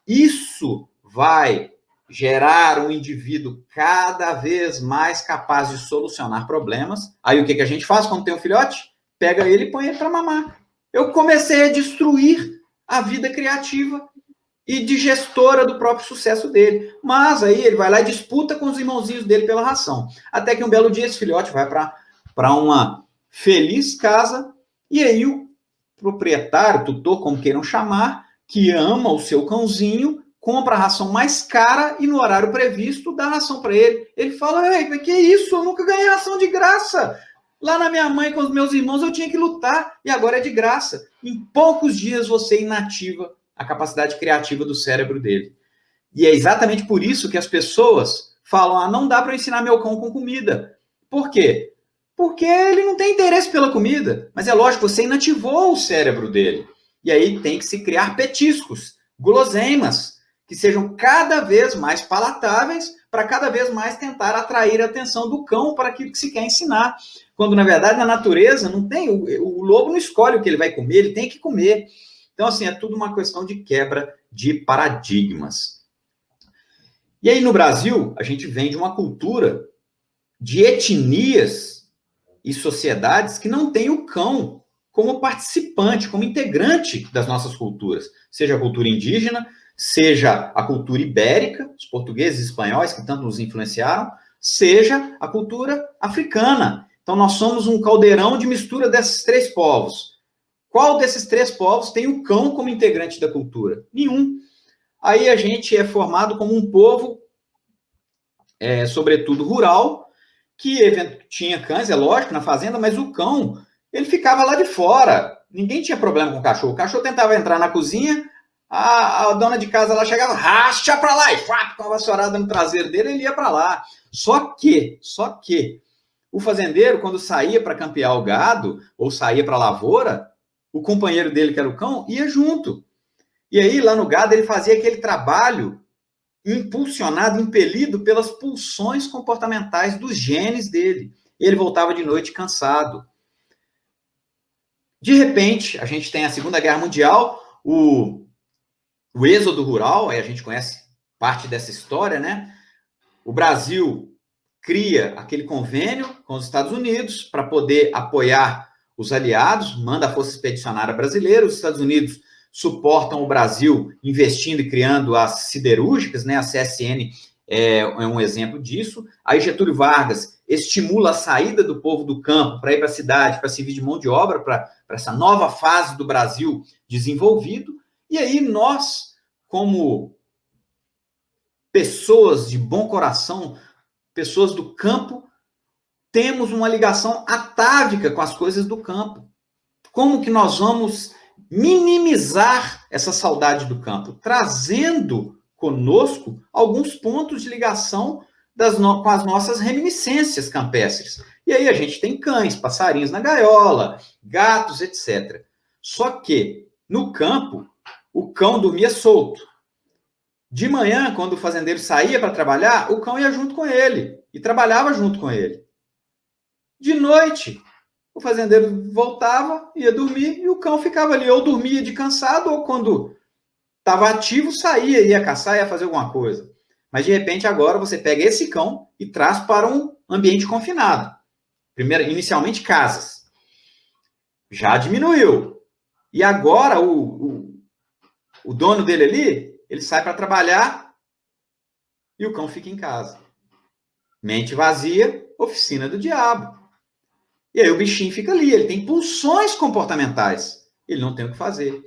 Isso vai gerar um indivíduo cada vez mais capaz de solucionar problemas. Aí o que a gente faz quando tem um filhote? Pega ele e põe ele para mamar. Eu comecei a destruir a vida criativa e de gestora do próprio sucesso dele. Mas aí ele vai lá e disputa com os irmãozinhos dele pela ração. Até que um belo dia esse filhote vai para uma feliz casa, e aí o proprietário, tutor, como queiram chamar, que ama o seu cãozinho, compra a ração mais cara e no horário previsto dá a ração para ele. Ele fala, ei, que isso? Eu nunca ganhei ração de graça. Lá na minha mãe com os meus irmãos eu tinha que lutar e agora é de graça. Em poucos dias você inativa a capacidade criativa do cérebro dele. E é exatamente por isso que as pessoas falam, não dá para ensinar meu cão com comida. Por quê? Porque ele não tem interesse pela comida. Mas é lógico, você inativou o cérebro dele. E aí tem que se criar petiscos, guloseimas, que sejam cada vez mais palatáveis para cada vez mais tentar atrair a atenção do cão para aquilo que se quer ensinar. Quando, na verdade, na natureza, não tem, o lobo não escolhe o que ele vai comer, ele tem que comer. Então, assim, é tudo uma questão de quebra de paradigmas. E aí, no Brasil, a gente vem de uma cultura de etnias e sociedades que não tem o cão como participante, como integrante das nossas culturas. Seja a cultura indígena, seja a cultura ibérica, os portugueses e espanhóis que tanto nos influenciaram, seja a cultura africana. Então, nós somos um caldeirão de mistura desses 3 povos. Qual desses 3 povos tem o cão como integrante da cultura? Nenhum. Aí a gente é formado como um povo, sobretudo rural, que tinha cães, é lógico, na fazenda, mas o cão, ele ficava lá de fora. Ninguém tinha problema com o cachorro. O cachorro tentava entrar na cozinha, a dona de casa lá chegava, racha para lá, e com a vassourada no traseiro dele, ele ia para lá. Só que, o fazendeiro, quando saía para campear o gado, ou saía para a lavoura, o companheiro dele, que era o cão, ia junto. E aí, lá no gado, ele fazia aquele trabalho impulsionado, impelido pelas pulsões comportamentais dos genes dele. E ele voltava de noite cansado. De repente, a gente tem a Segunda Guerra Mundial, o êxodo rural, aí a gente conhece parte dessa história, né? O Brasil cria aquele convênio com os Estados Unidos para poder apoiar os aliados, manda a Força Expedicionária Brasileira, os Estados Unidos suportam o Brasil investindo e criando as siderúrgicas, né? A CSN é um exemplo disso. Aí Getúlio Vargas estimula a saída do povo do campo para ir para a cidade, para servir de mão de obra, para essa nova fase do Brasil desenvolvido. E aí nós, como pessoas de bom coração, pessoas do campo, temos uma ligação atávica com as coisas do campo. Como que nós vamos minimizar essa saudade do campo? Trazendo conosco alguns pontos de ligação com as nossas reminiscências campestres. E aí a gente tem cães, passarinhos na gaiola, gatos, etc. Só que, no campo, o cão dormia solto. De manhã, quando o fazendeiro saía para trabalhar, o cão ia junto com ele e trabalhava junto com ele. De noite, o fazendeiro voltava, ia dormir e o cão ficava ali. Ou dormia de cansado, ou quando estava ativo, saía, ia caçar, ia fazer alguma coisa. Mas, de repente, agora você pega esse cão e traz para um ambiente confinado. Primeiro, inicialmente, casas. Já diminuiu. E agora, o dono dele ali, ele sai para trabalhar e o cão fica em casa. Mente vazia, oficina do diabo. E aí o bichinho fica ali, ele tem pulsões comportamentais. Ele não tem o que fazer.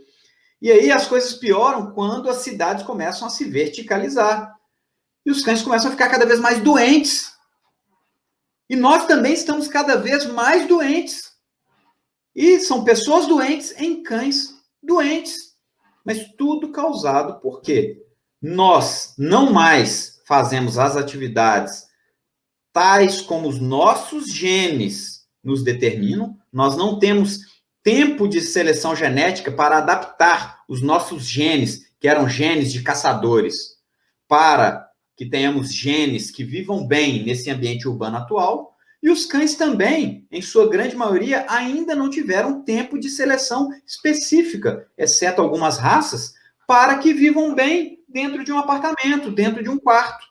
E aí as coisas pioram quando as cidades começam a se verticalizar. E os cães começam a ficar cada vez mais doentes. E nós também estamos cada vez mais doentes. E são pessoas doentes em cães doentes. Mas tudo causado por quê? Nós não mais fazemos as atividades tais como os nossos genes nos determinam. Nós não temos tempo de seleção genética para adaptar os nossos genes, que eram genes de caçadores, para que tenhamos genes que vivam bem nesse ambiente urbano atual. E os cães também, em sua grande maioria, ainda não tiveram tempo de seleção específica, exceto algumas raças, para que vivam bem dentro de um apartamento, dentro de um quarto.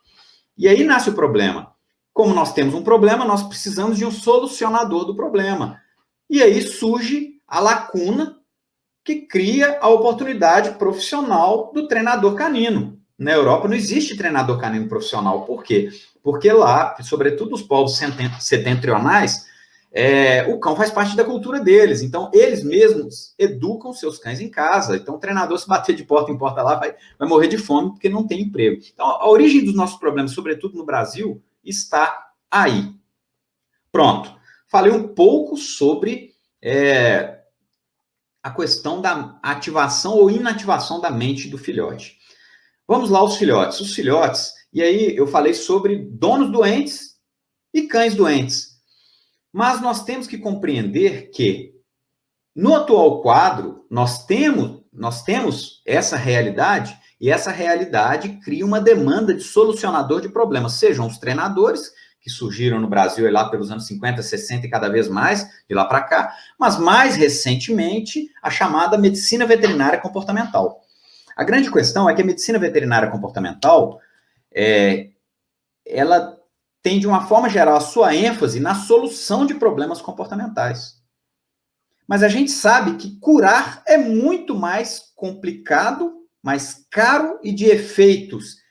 E aí nasce o problema. Como nós temos um problema, nós precisamos de um solucionador do problema. E aí surge a lacuna que cria a oportunidade profissional do treinador canino. Na Europa não existe treinador canino profissional. Por quê? Porque lá, sobretudo os povos setentrionais, o cão faz parte da cultura deles. Então, eles mesmos educam seus cães em casa. Então, o treinador, se bater de porta em porta lá, vai morrer de fome porque não tem emprego. Então, a origem dos nossos problemas, sobretudo no Brasil, está aí. Pronto. Falei um pouco sobre a questão da ativação ou inativação da mente do filhote. Vamos lá aos filhotes. Os filhotes, e aí eu falei sobre donos doentes e cães doentes. Mas nós temos que compreender que, no atual quadro, nós temos essa realidade, e essa realidade cria uma demanda de solucionador de problemas, sejam os treinadores, que surgiram no Brasil lá pelos anos 50, 60 e cada vez mais, de lá para cá, mas mais recentemente, a chamada medicina veterinária comportamental. A grande questão é que a medicina veterinária comportamental, ela tem, de uma forma geral, a sua ênfase na solução de problemas comportamentais. Mas a gente sabe que curar é muito mais complicado, mais caro e de efeitos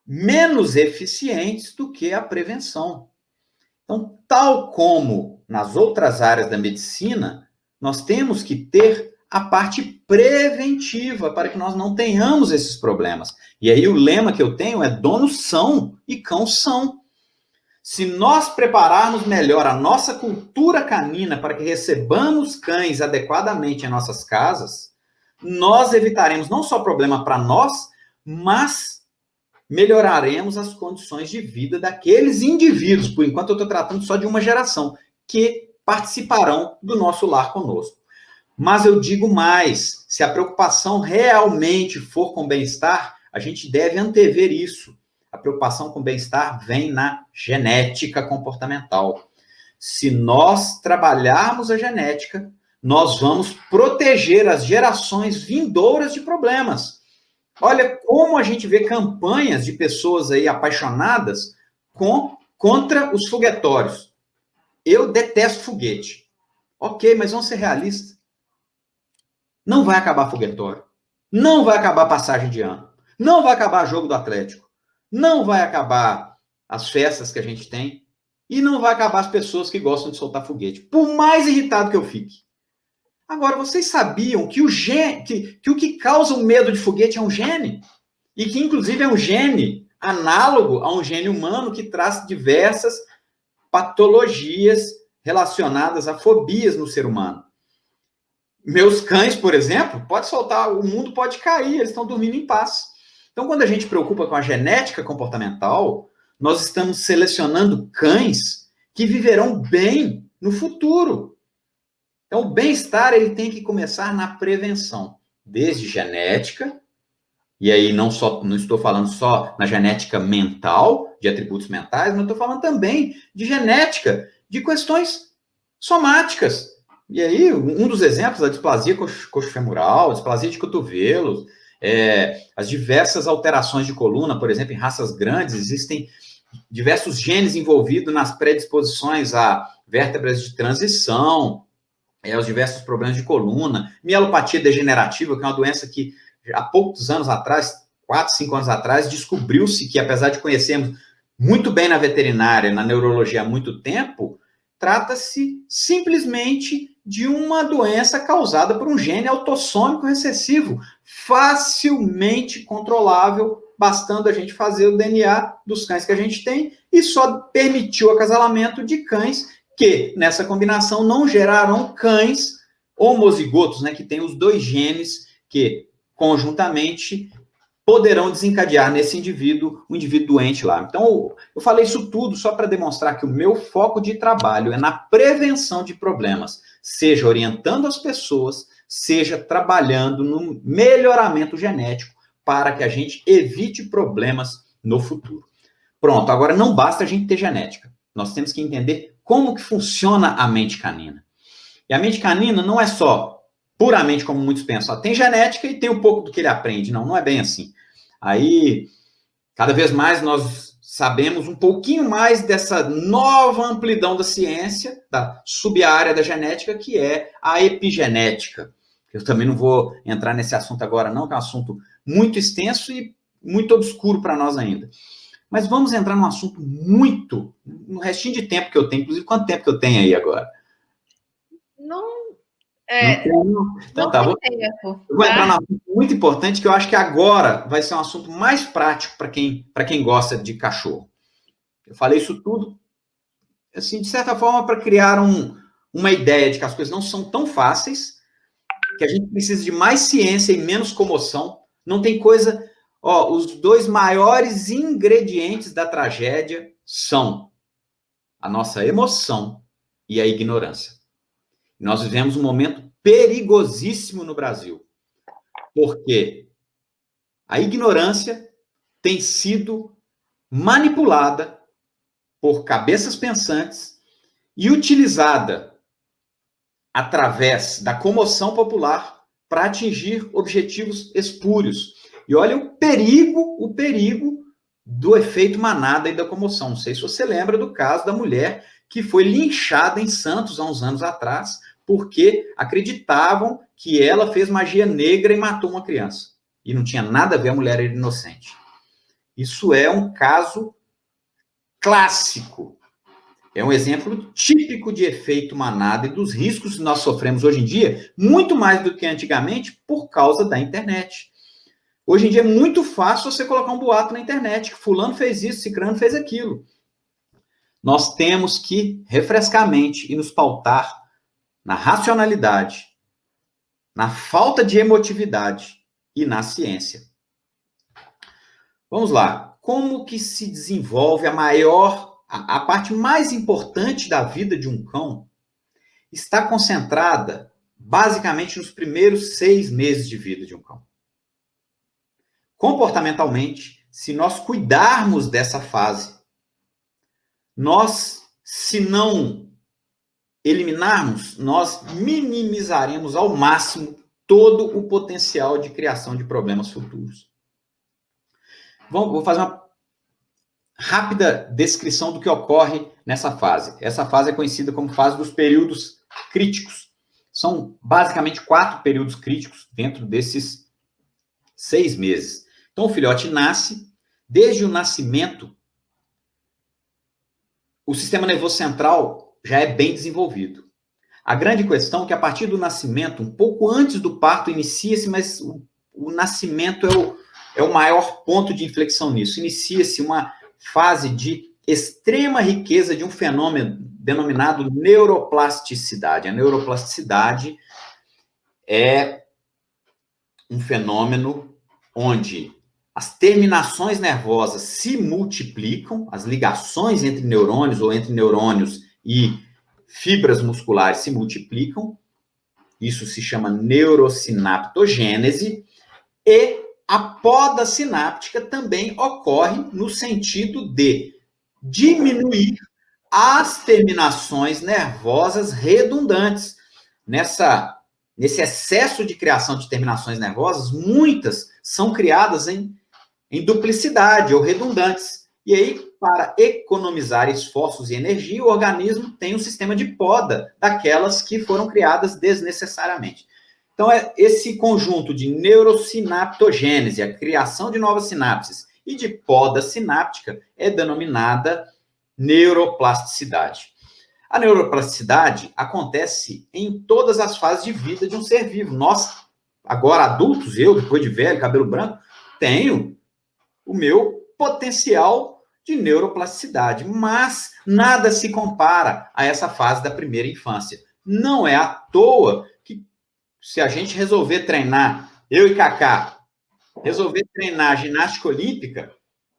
menos eficientes do que a prevenção. Então, tal como nas outras áreas da medicina, nós temos que ter a parte preventiva para que nós não tenhamos esses problemas. E aí o lema que eu tenho é donos são e cães são. Se nós prepararmos melhor a nossa cultura canina para que recebamos cães adequadamente em nossas casas, nós evitaremos não só problema para nós, mas melhoraremos as condições de vida daqueles indivíduos, por enquanto eu estou tratando só de uma geração, que participarão do nosso lar conosco. Mas eu digo mais, se a preocupação realmente for com bem-estar, a gente deve antever isso. A preocupação com bem-estar vem na genética comportamental. Se nós trabalharmos a genética, nós vamos proteger as gerações vindouras de problemas. Olha como a gente vê campanhas de pessoas aí apaixonadas contra os foguetórios. Eu detesto foguete. Ok, mas vamos ser realistas. Não vai acabar foguetório. Não vai acabar passagem de ano. Não vai acabar jogo do Atlético. Não vai acabar as festas que a gente tem. E não vai acabar as pessoas que gostam de soltar foguete. Por mais irritado que eu fique. Agora, vocês sabiam que o que causa o medo de foguete é um gene? E que, inclusive, é um gene análogo a um gene humano que traz diversas patologias relacionadas a fobias no ser humano. Meus cães, por exemplo, pode soltar, o mundo pode cair, eles estão dormindo em paz. Então, quando a gente preocupa com a genética comportamental, nós estamos selecionando cães que viverão bem no futuro. Então, o bem-estar ele tem que começar na prevenção, desde genética, e aí não estou falando só na genética mental, de atributos mentais, mas estou falando também de genética, de questões somáticas. E aí, um dos exemplos, a displasia coxofemoral, a displasia de cotovelos, as diversas alterações de coluna, por exemplo, em raças grandes, existem diversos genes envolvidos nas predisposições a vértebras de transição, os diversos problemas de coluna, mielopatia degenerativa, que é uma doença que há poucos anos atrás, 4, 5 anos atrás, descobriu-se que, apesar de conhecermos muito bem na veterinária, na neurologia há muito tempo, trata-se simplesmente de uma doença causada por um gene autossômico recessivo, facilmente controlável, bastando a gente fazer o DNA dos cães que a gente tem, e só permitiu o acasalamento de cães que, nessa combinação, não gerarão cães homozigotos, né, que têm os dois genes que, conjuntamente, poderão desencadear nesse indivíduo, um indivíduo doente lá. Então, eu falei isso tudo só para demonstrar que o meu foco de trabalho é na prevenção de problemas, seja orientando as pessoas, seja trabalhando no melhoramento genético para que a gente evite problemas no futuro. Pronto, agora não basta a gente ter genética. Nós temos que entender como que funciona a mente canina. E a mente canina não é só puramente como muitos pensam, tem genética e tem um pouco do que ele aprende. Não, não é bem assim. Aí, cada vez mais nós sabemos um pouquinho mais dessa nova amplidão da ciência, da sub-área da genética, que é a epigenética. Eu também não vou entrar nesse assunto agora não, que é um assunto muito extenso e muito obscuro para nós ainda. Mas vamos entrar num assunto muito, no restinho de tempo que eu tenho, inclusive quanto tempo que eu tenho aí agora? Não Então tá, vou entrar num assunto muito importante, que eu acho que agora vai ser um assunto mais prático para quem gosta de cachorro. Eu falei isso tudo, assim, de certa forma, para criar uma ideia de que as coisas não são tão fáceis, que a gente precisa de mais ciência e menos comoção. Não tem coisa... os dois maiores ingredientes da tragédia são a nossa emoção e a ignorância. Nós vivemos um momento perigosíssimo no Brasil, porque a ignorância tem sido manipulada por cabeças pensantes e utilizada através da comoção popular para atingir objetivos espúrios. E olha o perigo do efeito manada e da comoção. Não sei se você lembra do caso da mulher que foi linchada em Santos há uns anos atrás, porque acreditavam que ela fez magia negra e matou uma criança. E não tinha nada a ver, a mulher era inocente. Isso é um caso clássico. É um exemplo típico de efeito manada e dos riscos que nós sofremos hoje em dia, muito mais do que antigamente, por causa da internet. Hoje em dia é muito fácil você colocar um boato na internet, que fulano fez isso, cicrano fez aquilo. Nós temos que refrescar a mente e nos pautar na racionalidade, na falta de emotividade e na ciência. Vamos lá. Como que se desenvolve a parte mais importante da vida de um cão está concentrada basicamente nos primeiros 6 meses de vida de um cão. Comportamentalmente, se nós cuidarmos dessa fase, nós, se não eliminarmos, nós minimizaremos ao máximo todo o potencial de criação de problemas futuros. Vou fazer uma rápida descrição do que ocorre nessa fase. Essa fase é conhecida como fase dos períodos críticos. São basicamente 4 períodos críticos dentro desses 6 meses. Então, o filhote nasce, desde o nascimento, o sistema nervoso central já é bem desenvolvido. A grande questão é que, a partir do nascimento, um pouco antes do parto, inicia-se, mas o nascimento é o maior ponto de inflexão nisso. Inicia-se uma fase de extrema riqueza de um fenômeno denominado neuroplasticidade. A neuroplasticidade é um fenômeno onde as terminações nervosas se multiplicam, as ligações entre neurônios ou entre neurônios e fibras musculares se multiplicam, Isso se chama neurosinaptogênese. E a poda sináptica também ocorre no sentido de diminuir as terminações nervosas redundantes. Nesse excesso de criação de terminações nervosas, muitas são criadas em duplicidade ou redundantes. E aí, para economizar esforços e energia, o organismo tem um sistema de poda daquelas que foram criadas desnecessariamente. Então, esse conjunto de neurosinaptogênese, a criação de novas sinapses, e de poda sináptica é denominada neuroplasticidade. A neuroplasticidade acontece em todas as fases de vida de um ser vivo. Nós, agora adultos, eu, depois de velho, cabelo branco, tenho o meu potencial de neuroplasticidade, mas nada se compara a essa fase da primeira infância. Não é à toa que, se a gente resolver treinar, eu e Cacá, resolver treinar ginástica olímpica,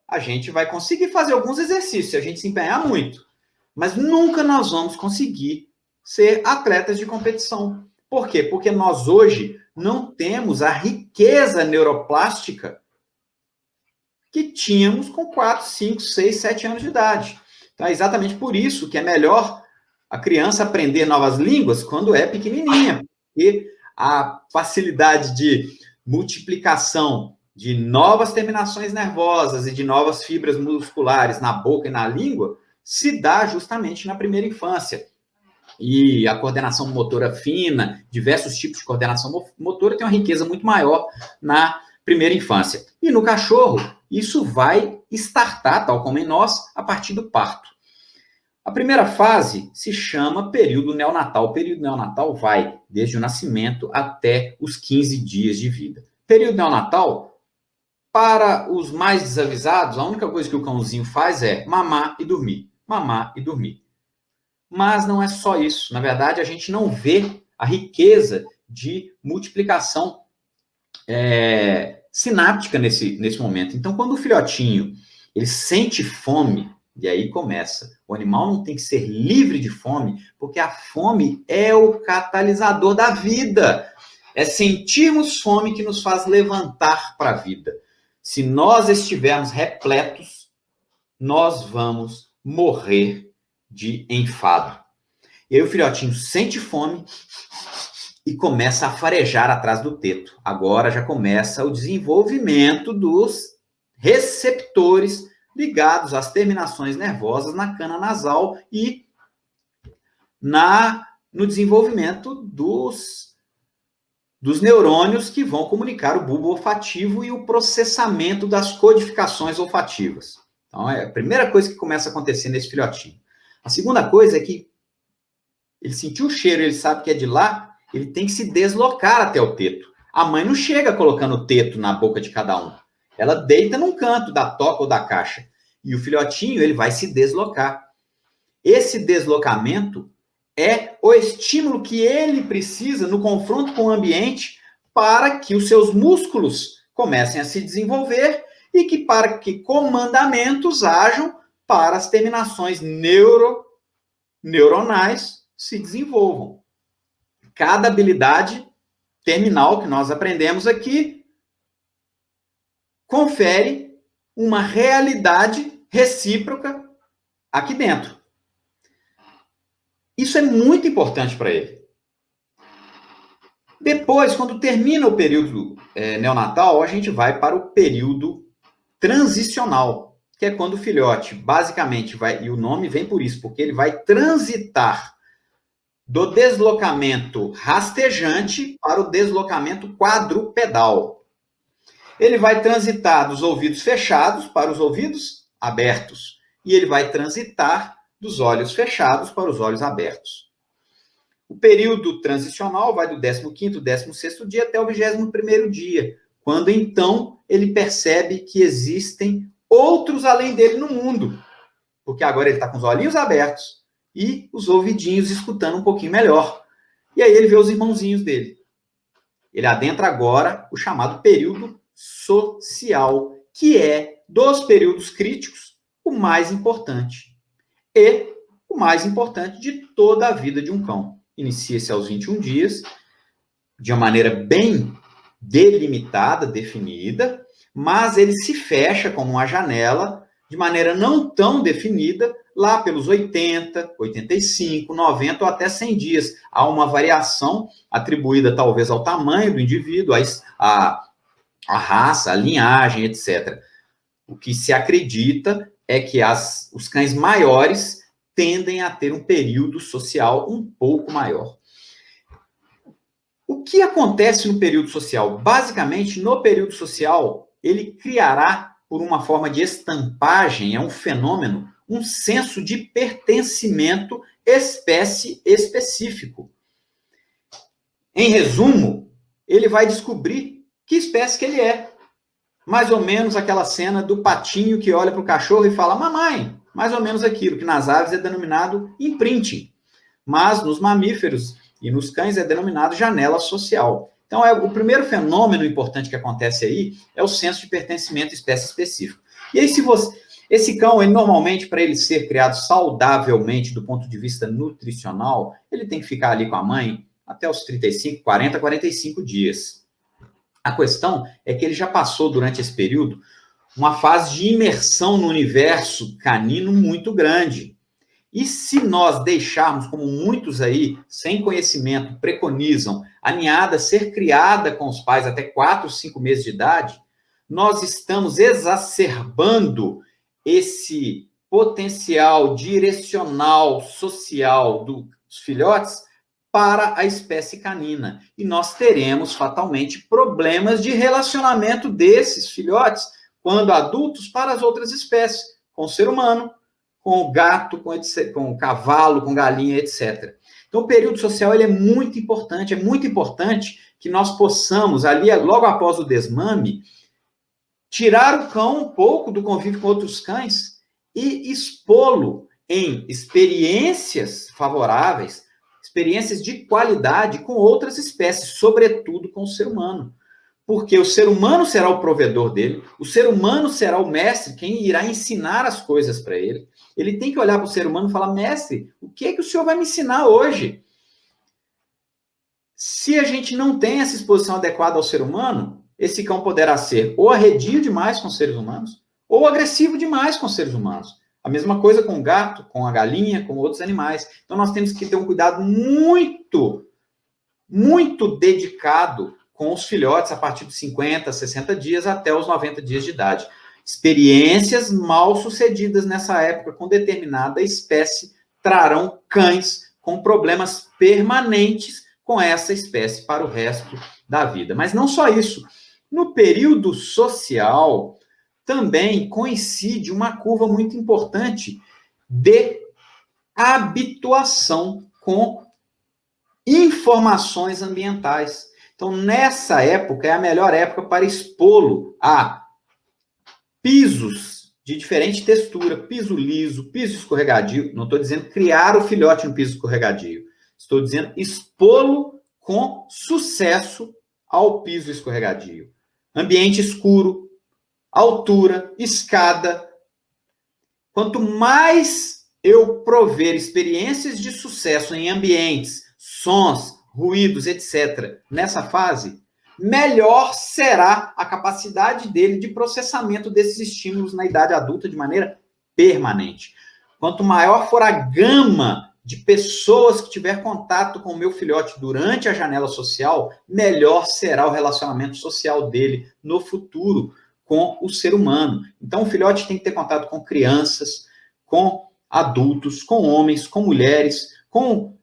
a gente vai conseguir fazer alguns exercícios, se a gente se empenhar muito. Mas nunca nós vamos conseguir ser atletas de competição. Por quê? Porque nós hoje não temos a riqueza neuroplástica que tínhamos com 4, 5, 6, 7 anos de idade. Então, é exatamente por isso que é melhor a criança aprender novas línguas quando é pequenininha, porque a facilidade de multiplicação de novas terminações nervosas e de novas fibras musculares na boca e na língua se dá justamente na primeira infância. E a coordenação motora fina, diversos tipos de coordenação motora têm uma riqueza muito maior na primeira infância. E no cachorro, isso vai startar, tal como em nós, a partir do parto. A primeira fase se chama período neonatal. O período neonatal vai desde o nascimento até os 15 dias de vida. Período neonatal, para os mais desavisados, a única coisa que o cãozinho faz é mamar e dormir. Mamar e dormir. Mas não é só isso. Na verdade, a gente não vê a riqueza de multiplicação sináptica nesse momento. Então, quando o filhotinho ele sente fome, e aí começa. O animal não tem que ser livre de fome, porque a fome é o catalisador da vida. É sentirmos fome que nos faz levantar para a vida. Se nós estivermos repletos, nós vamos morrer de enfado. E aí o filhotinho sente fome e começa a farejar atrás do teto. Agora já começa o desenvolvimento dos receptores ligados às terminações nervosas na cana nasal e no desenvolvimento dos neurônios que vão comunicar o bulbo olfativo e o processamento das codificações olfativas. Então, é a primeira coisa que começa a acontecer nesse filhotinho. A segunda coisa é que ele sentiu o cheiro, ele sabe que é de lá, ele tem que se deslocar até o teto. A mãe não chega colocando o teto na boca de cada um. Ela deita num canto da toca ou da caixa. E o filhotinho, ele vai se deslocar. Esse deslocamento é o estímulo que ele precisa no confronto com o ambiente para que os seus músculos comecem a se desenvolver e para que comandamentos hajam para as terminações neuronais se desenvolvam. Cada habilidade terminal que nós aprendemos aqui confere uma realidade recíproca aqui dentro. Isso é muito importante para ele. Depois, quando termina o período neonatal, a gente vai para o período transicional, que é quando o filhote, basicamente, e o nome vem por isso, porque ele vai transitar do deslocamento rastejante para o deslocamento quadrupedal. Ele vai transitar dos ouvidos fechados para os ouvidos abertos. E ele vai transitar dos olhos fechados para os olhos abertos. O período transicional vai do 15º, 16º dia até o 21º dia, quando então ele percebe que existem outros além dele no mundo. Porque agora ele está com os olhinhos abertos e os ouvidinhos escutando um pouquinho melhor. E aí ele vê os irmãozinhos dele. Ele adentra agora o chamado período social, que é, dos períodos críticos, o mais importante. E o mais importante de toda a vida de um cão. Inicia-se aos 21 dias, de uma maneira bem delimitada, definida, mas ele se fecha como uma janela de maneira não tão definida, lá pelos 80, 85, 90 ou até 100 dias. Há uma variação atribuída talvez ao tamanho do indivíduo, à raça, à linhagem, etc. O que se acredita é que os cães maiores tendem a ter um período social um pouco maior. O que acontece no período social? Basicamente, no período social, ele criará, por uma forma de estampagem, é um fenômeno, um senso de pertencimento espécie específico. Em resumo, ele vai descobrir que espécie que ele é. Mais ou menos aquela cena do patinho que olha para o cachorro e fala, mamãe, mais ou menos aquilo que nas aves é denominado imprinting, mas nos mamíferos e nos cães é denominado janela social. Então, o primeiro fenômeno importante que acontece aí é o senso de pertencimento espécie específico. E aí, esse cão, ele normalmente, para ele ser criado saudavelmente do ponto de vista nutricional, ele tem que ficar ali com a mãe até os 35, 40, 45 dias. A questão é que ele já passou, durante esse período, uma fase de imersão no universo canino muito grande. E se nós deixarmos, como muitos aí, sem conhecimento, preconizam, a ninhada ser criada com os pais até 4, 5 meses de idade, nós estamos exacerbando esse potencial direcional social dos filhotes para a espécie canina. E nós teremos, fatalmente, problemas de relacionamento desses filhotes, quando adultos, para as outras espécies, com o ser humano, com o gato, com o cavalo, com galinha, etc. Então, o período social ele é muito importante que nós possamos, ali, logo após o desmame, tirar o cão um pouco do convívio com outros cães e expô-lo em experiências favoráveis, experiências de qualidade com outras espécies, sobretudo com o ser humano. Porque o ser humano será o provedor dele, o ser humano será o mestre, quem irá ensinar as coisas para ele. Ele tem que olhar para o ser humano e falar, mestre, o que é que o senhor vai me ensinar hoje? Se a gente não tem essa exposição adequada ao ser humano, esse cão poderá ser ou arredio demais com os seres humanos, ou agressivo demais com os seres humanos. A mesma coisa com o gato, com a galinha, com outros animais. Então, nós temos que ter um cuidado muito, muito dedicado com os filhotes a partir de 50, 60 dias até os 90 dias de idade. Experiências mal sucedidas nessa época com determinada espécie trarão cães com problemas permanentes com essa espécie para o resto da vida. Mas não só isso. No período social, também coincide uma curva muito importante de habituação com informações ambientais. Então, nessa época, é a melhor época para expô-lo a pisos de diferente textura, piso liso, piso escorregadio. Não estou dizendo criar o filhote no piso escorregadio. Estou dizendo expô-lo com sucesso ao piso escorregadio. Ambiente escuro, altura, escada. Quanto mais eu prover experiências de sucesso em ambientes, sons, ruídos, etc., nessa fase, melhor será a capacidade dele de processamento desses estímulos na idade adulta de maneira permanente. Quanto maior for a gama de pessoas que tiver contato com o meu filhote durante a janela social, melhor será o relacionamento social dele no futuro com o ser humano. Então, o filhote tem que ter contato com crianças, com adultos, com homens, com mulheres, com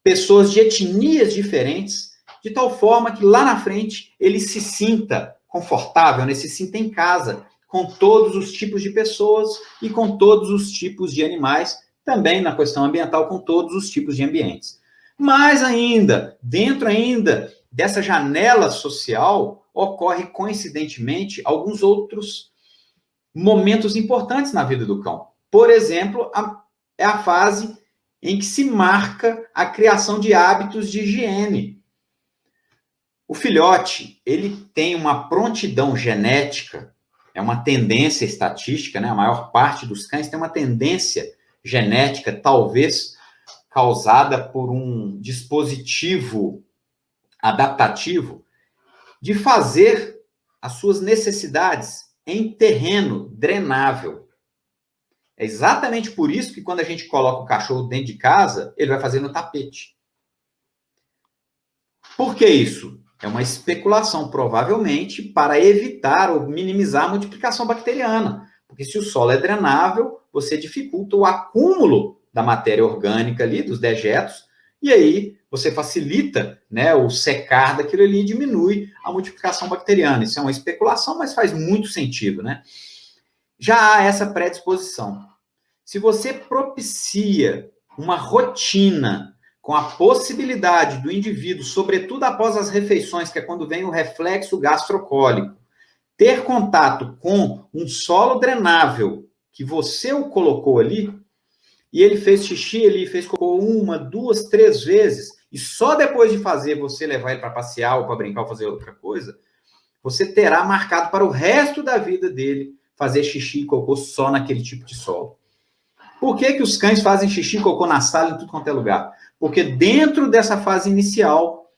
pessoas de etnias diferentes, de tal forma que lá na frente ele se sinta confortável, né? Se sinta em casa, com todos os tipos de pessoas e com todos os tipos de animais, também na questão ambiental, com todos os tipos de ambientes. Mas ainda, dentro ainda dessa janela social, ocorre coincidentemente alguns outros momentos importantes na vida do cão. Por exemplo, é a fase em que se marca a criação de hábitos de higiene. O filhote, ele tem uma prontidão genética, é uma tendência estatística, né? A maior parte dos cães tem uma tendência genética, talvez causada por um dispositivo adaptativo de fazer as suas necessidades em terreno drenável. É exatamente por isso que quando a gente coloca o cachorro dentro de casa, ele vai fazer no tapete. Por que isso? É uma especulação, provavelmente, para evitar ou minimizar a multiplicação bacteriana. Porque se o solo é drenável, você dificulta o acúmulo da matéria orgânica ali, dos dejetos, e aí você facilita, né, o secar daquilo ali e diminui a multiplicação bacteriana. Isso é uma especulação, mas faz muito sentido, né? Já há essa predisposição. Se você propicia uma rotina com a possibilidade do indivíduo, sobretudo após as refeições, que é quando vem o reflexo gastrocólico, ter contato com um solo drenável que você o colocou ali, e ele fez xixi ali, fez cocô 1, 2, 3 vezes, e só depois de fazer você levar ele para passear ou para brincar ou fazer outra coisa, você terá marcado para o resto da vida dele fazer xixi e cocô só naquele tipo de solo. Por que os cães fazem xixi e cocô na sala, em tudo quanto é lugar? Porque dentro dessa fase inicial,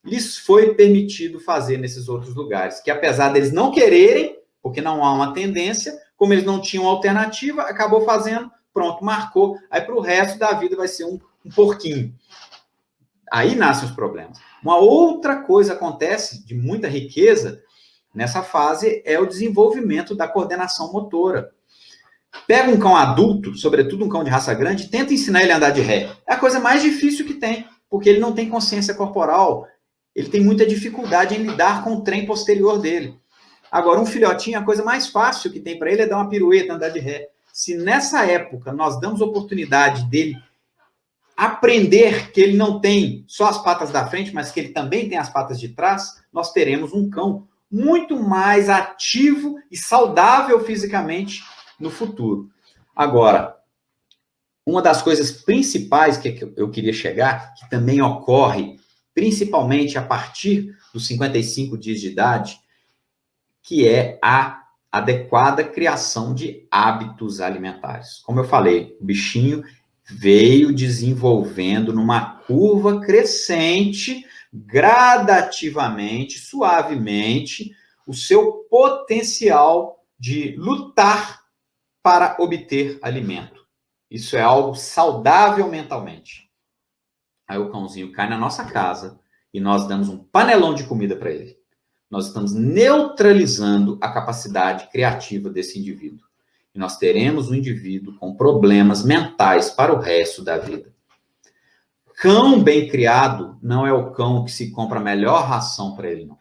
lhes foi permitido fazer nesses outros lugares, que apesar deles não quererem, porque não há uma tendência, como eles não tinham alternativa, acabou fazendo, pronto, marcou, aí para o resto da vida vai ser um porquinho. Aí nascem os problemas. Uma outra coisa acontece, de muita riqueza, nessa fase, é o desenvolvimento da coordenação motora. Pega um cão adulto, sobretudo um cão de raça grande, e tenta ensinar ele a andar de ré. É a coisa mais difícil que tem, porque ele não tem consciência corporal, ele tem muita dificuldade em lidar com o trem posterior dele. Agora, um filhotinho, a coisa mais fácil que tem para ele é dar uma pirueta, andar de ré. Se nessa época nós damos oportunidade dele aprender que ele não tem só as patas da frente, mas que ele também tem as patas de trás, nós teremos um cão muito mais ativo e saudável fisicamente no futuro. Agora, uma das coisas principais que eu queria chegar, que também ocorre principalmente a partir dos 55 dias de idade, que é a adequada criação de hábitos alimentares. Como eu falei, o bichinho veio desenvolvendo numa curva crescente, gradativamente, suavemente, o seu potencial de lutar para obter alimento. Isso é algo saudável mentalmente. Aí o cãozinho cai na nossa casa e nós damos um panelão de comida para ele. Nós estamos neutralizando a capacidade criativa desse indivíduo. E nós teremos um indivíduo com problemas mentais para o resto da vida. Cão bem criado não é o cão que se compra a melhor ração para ele, não.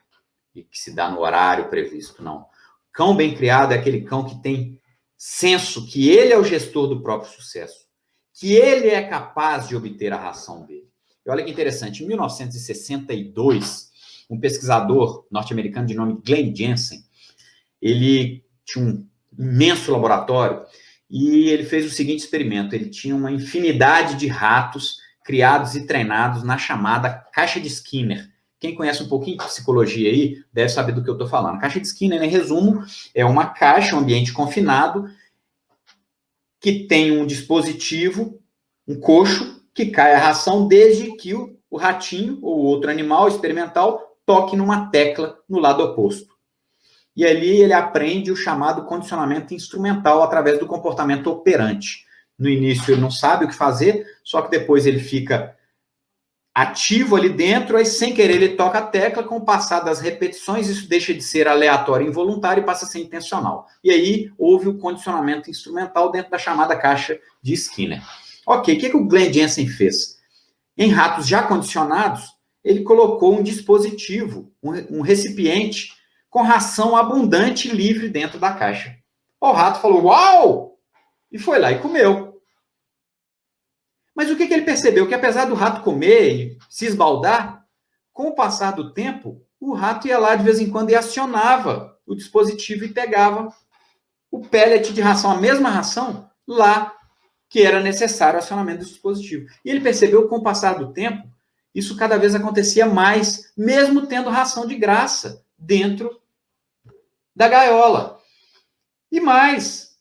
E que se dá no horário previsto, não. Cão bem criado é aquele cão que tem senso que ele é o gestor do próprio sucesso, que ele é capaz de obter a ração dele. E olha que interessante, em 1962, um pesquisador norte-americano de nome Glenn Jensen, ele tinha um imenso laboratório e ele fez o seguinte experimento, ele tinha uma infinidade de ratos criados e treinados na chamada caixa de Skinner. Quem conhece um pouquinho de psicologia aí, deve saber do que eu estou falando. A caixa de Skinner, em resumo, é uma caixa, um ambiente confinado, que tem um dispositivo, um coxo, que cai a ração desde que o ratinho ou outro animal experimental toque numa tecla no lado oposto. E ali ele aprende o chamado condicionamento instrumental através do comportamento operante. No início ele não sabe o que fazer, só que depois ele fica ativo ali dentro, aí sem querer ele toca a tecla, com o passar das repetições, isso deixa de ser aleatório e involuntário e passa a ser intencional. E aí houve o condicionamento instrumental dentro da chamada caixa de Skinner. Ok, o que o Glenn Jensen fez? Em ratos já condicionados, ele colocou um dispositivo, um recipiente, com ração abundante e livre dentro da caixa. O rato falou, uau! E foi lá e comeu. Mas o que ele percebeu? Que apesar do rato comer e se esbaldar, com o passar do tempo, o rato ia lá de vez em quando e acionava o dispositivo e pegava o pellet de ração, a mesma ração, lá que era necessário o acionamento do dispositivo. E ele percebeu que com o passar do tempo, isso cada vez acontecia mais, mesmo tendo ração de graça dentro da gaiola. E mais,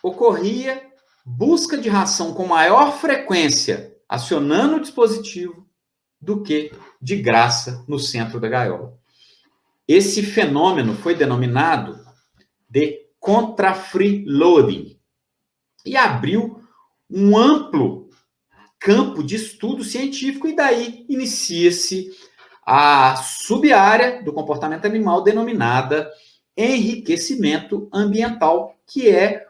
ocorria busca de ração com maior frequência, acionando o dispositivo, do que de graça no centro da gaiola. Esse fenômeno foi denominado de contra-free loading e abriu um amplo campo de estudo científico, e daí inicia-se a sub-área do comportamento animal denominada enriquecimento ambiental, que é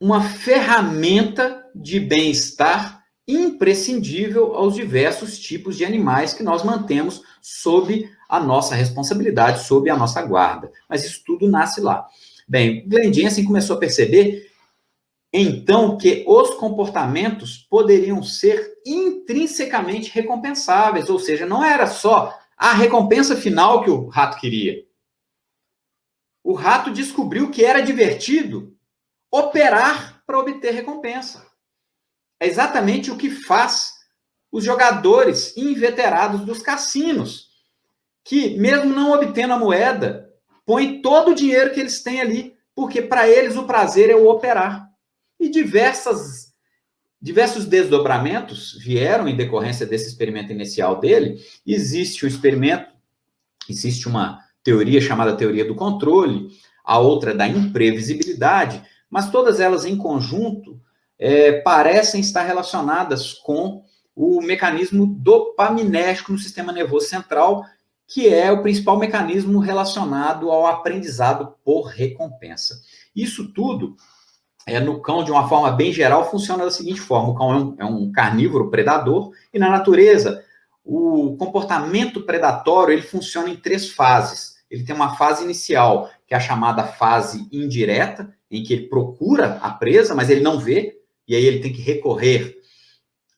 uma ferramenta de bem-estar imprescindível aos diversos tipos de animais que nós mantemos sob a nossa responsabilidade, sob a nossa guarda. Mas isso tudo nasce lá. Bem, Glenn Jensen começou a perceber, então, que os comportamentos poderiam ser intrinsecamente recompensáveis, ou seja, não era só a recompensa final que o rato queria. O rato descobriu que era divertido operar para obter recompensa. É exatamente o que faz os jogadores inveterados dos cassinos, que, mesmo não obtendo a moeda, põem todo o dinheiro que eles têm ali, porque para eles o prazer é o operar. E diversos desdobramentos vieram em decorrência desse experimento inicial dele. Existe um experimento, existe uma teoria chamada teoria do controle, a outra da imprevisibilidade, mas todas elas em conjunto parecem estar relacionadas com o mecanismo dopaminérgico no sistema nervoso central, que é o principal mecanismo relacionado ao aprendizado por recompensa. Isso tudo, no cão, de uma forma bem geral, funciona da seguinte forma: o cão é um carnívoro predador, e na natureza, o comportamento predatório ele funciona em 3 fases. Ele tem uma fase inicial, que é a chamada fase indireta, em que ele procura a presa, mas ele não vê, e aí ele tem que recorrer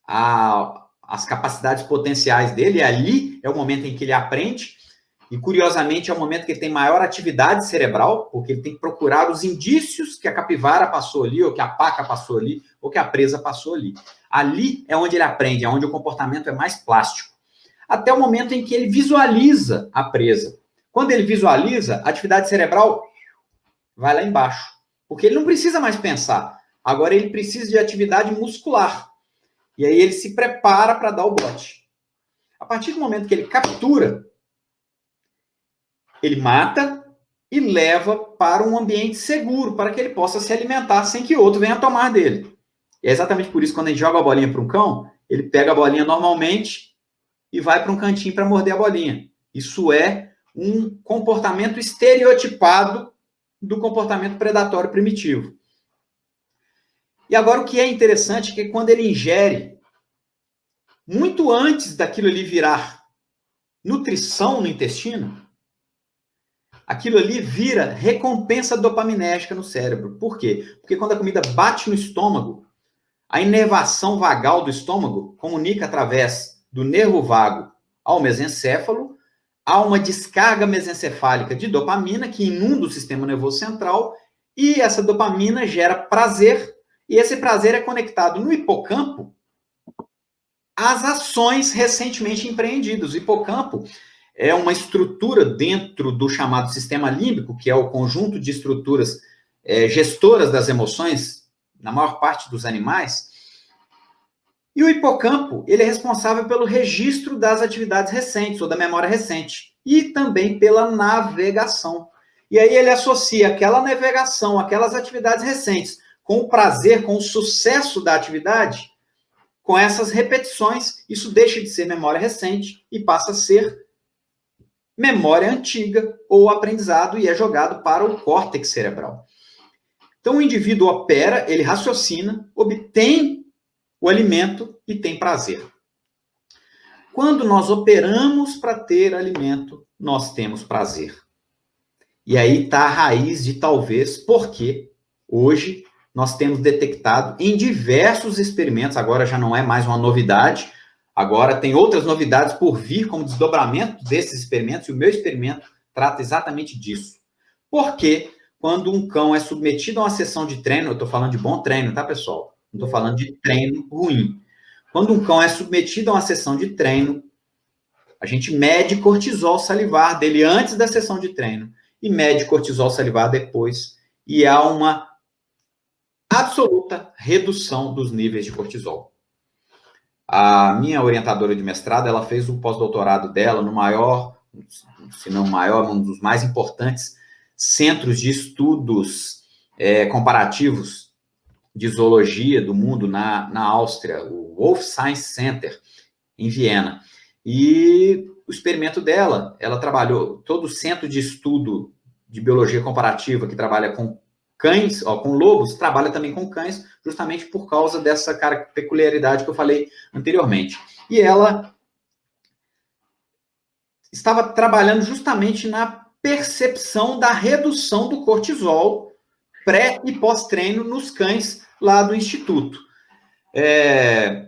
às capacidades potenciais dele, e ali é o momento em que ele aprende, e curiosamente é o momento que ele tem maior atividade cerebral, porque ele tem que procurar os indícios que a capivara passou ali, ou que a paca passou ali, ou que a presa passou ali. Ali é onde ele aprende, é onde o comportamento é mais plástico. Até o momento em que ele visualiza a presa. Quando ele visualiza, a atividade cerebral vai lá embaixo, porque ele não precisa mais pensar. Agora ele precisa de atividade muscular. E aí ele se prepara para dar o bote. A partir do momento que ele captura, ele mata e leva para um ambiente seguro, para que ele possa se alimentar sem que outro venha tomar dele. E é exatamente por isso que quando a gente joga a bolinha para um cão, ele pega a bolinha normalmente e vai para um cantinho para morder a bolinha. Isso é um comportamento estereotipado do comportamento predatório primitivo. E agora o que é interessante é que quando ele ingere, muito antes daquilo ali virar nutrição no intestino, aquilo ali vira recompensa dopaminérgica no cérebro. Por quê? Porque quando a comida bate no estômago, a inervação vagal do estômago comunica através do nervo vago ao mesencéfalo, há uma descarga mesencefálica de dopamina que inunda o sistema nervoso central, e essa dopamina gera prazer, e esse prazer é conectado no hipocampo às ações recentemente empreendidas. O hipocampo é uma estrutura dentro do chamado sistema límbico, que é o conjunto de estruturas gestoras das emoções, na maior parte dos animais. E o hipocampo, ele é responsável pelo registro das atividades recentes, ou da memória recente, e também pela navegação. E aí ele associa aquela navegação, aquelas atividades recentes, com o prazer, com o sucesso da atividade, com essas repetições. Isso deixa de ser memória recente e passa a ser memória antiga ou aprendizado, e é jogado para o córtex cerebral. Então o indivíduo opera, ele raciocina, obtém o alimento e tem prazer. Quando nós operamos para ter alimento, nós temos prazer. E aí está a raiz de talvez porque hoje nós temos detectado em diversos experimentos, agora já não é mais uma novidade, agora tem outras novidades por vir como desdobramento desses experimentos, e o meu experimento trata exatamente disso. Porque quando um cão é submetido a uma sessão de treino, eu estou falando de bom treino, tá, pessoal? Não estou falando de treino ruim. Quando um cão é submetido a uma sessão de treino, a gente mede cortisol salivar dele antes da sessão de treino e mede cortisol salivar depois, e há uma absoluta redução dos níveis de cortisol. A minha orientadora de mestrado, ela fez o pós-doutorado dela no maior, se não maior, um dos mais importantes centros de estudos comparativos de zoologia do mundo na Áustria, o Wolf Science Center, em Viena. E o experimento dela, ela trabalhou, todo o centro de estudo de biologia comparativa que trabalha com cães, com lobos, trabalha também com cães, justamente por causa dessa peculiaridade que eu falei anteriormente. E ela estava trabalhando justamente na percepção da redução do cortisol pré e pós-treino nos cães lá do Instituto.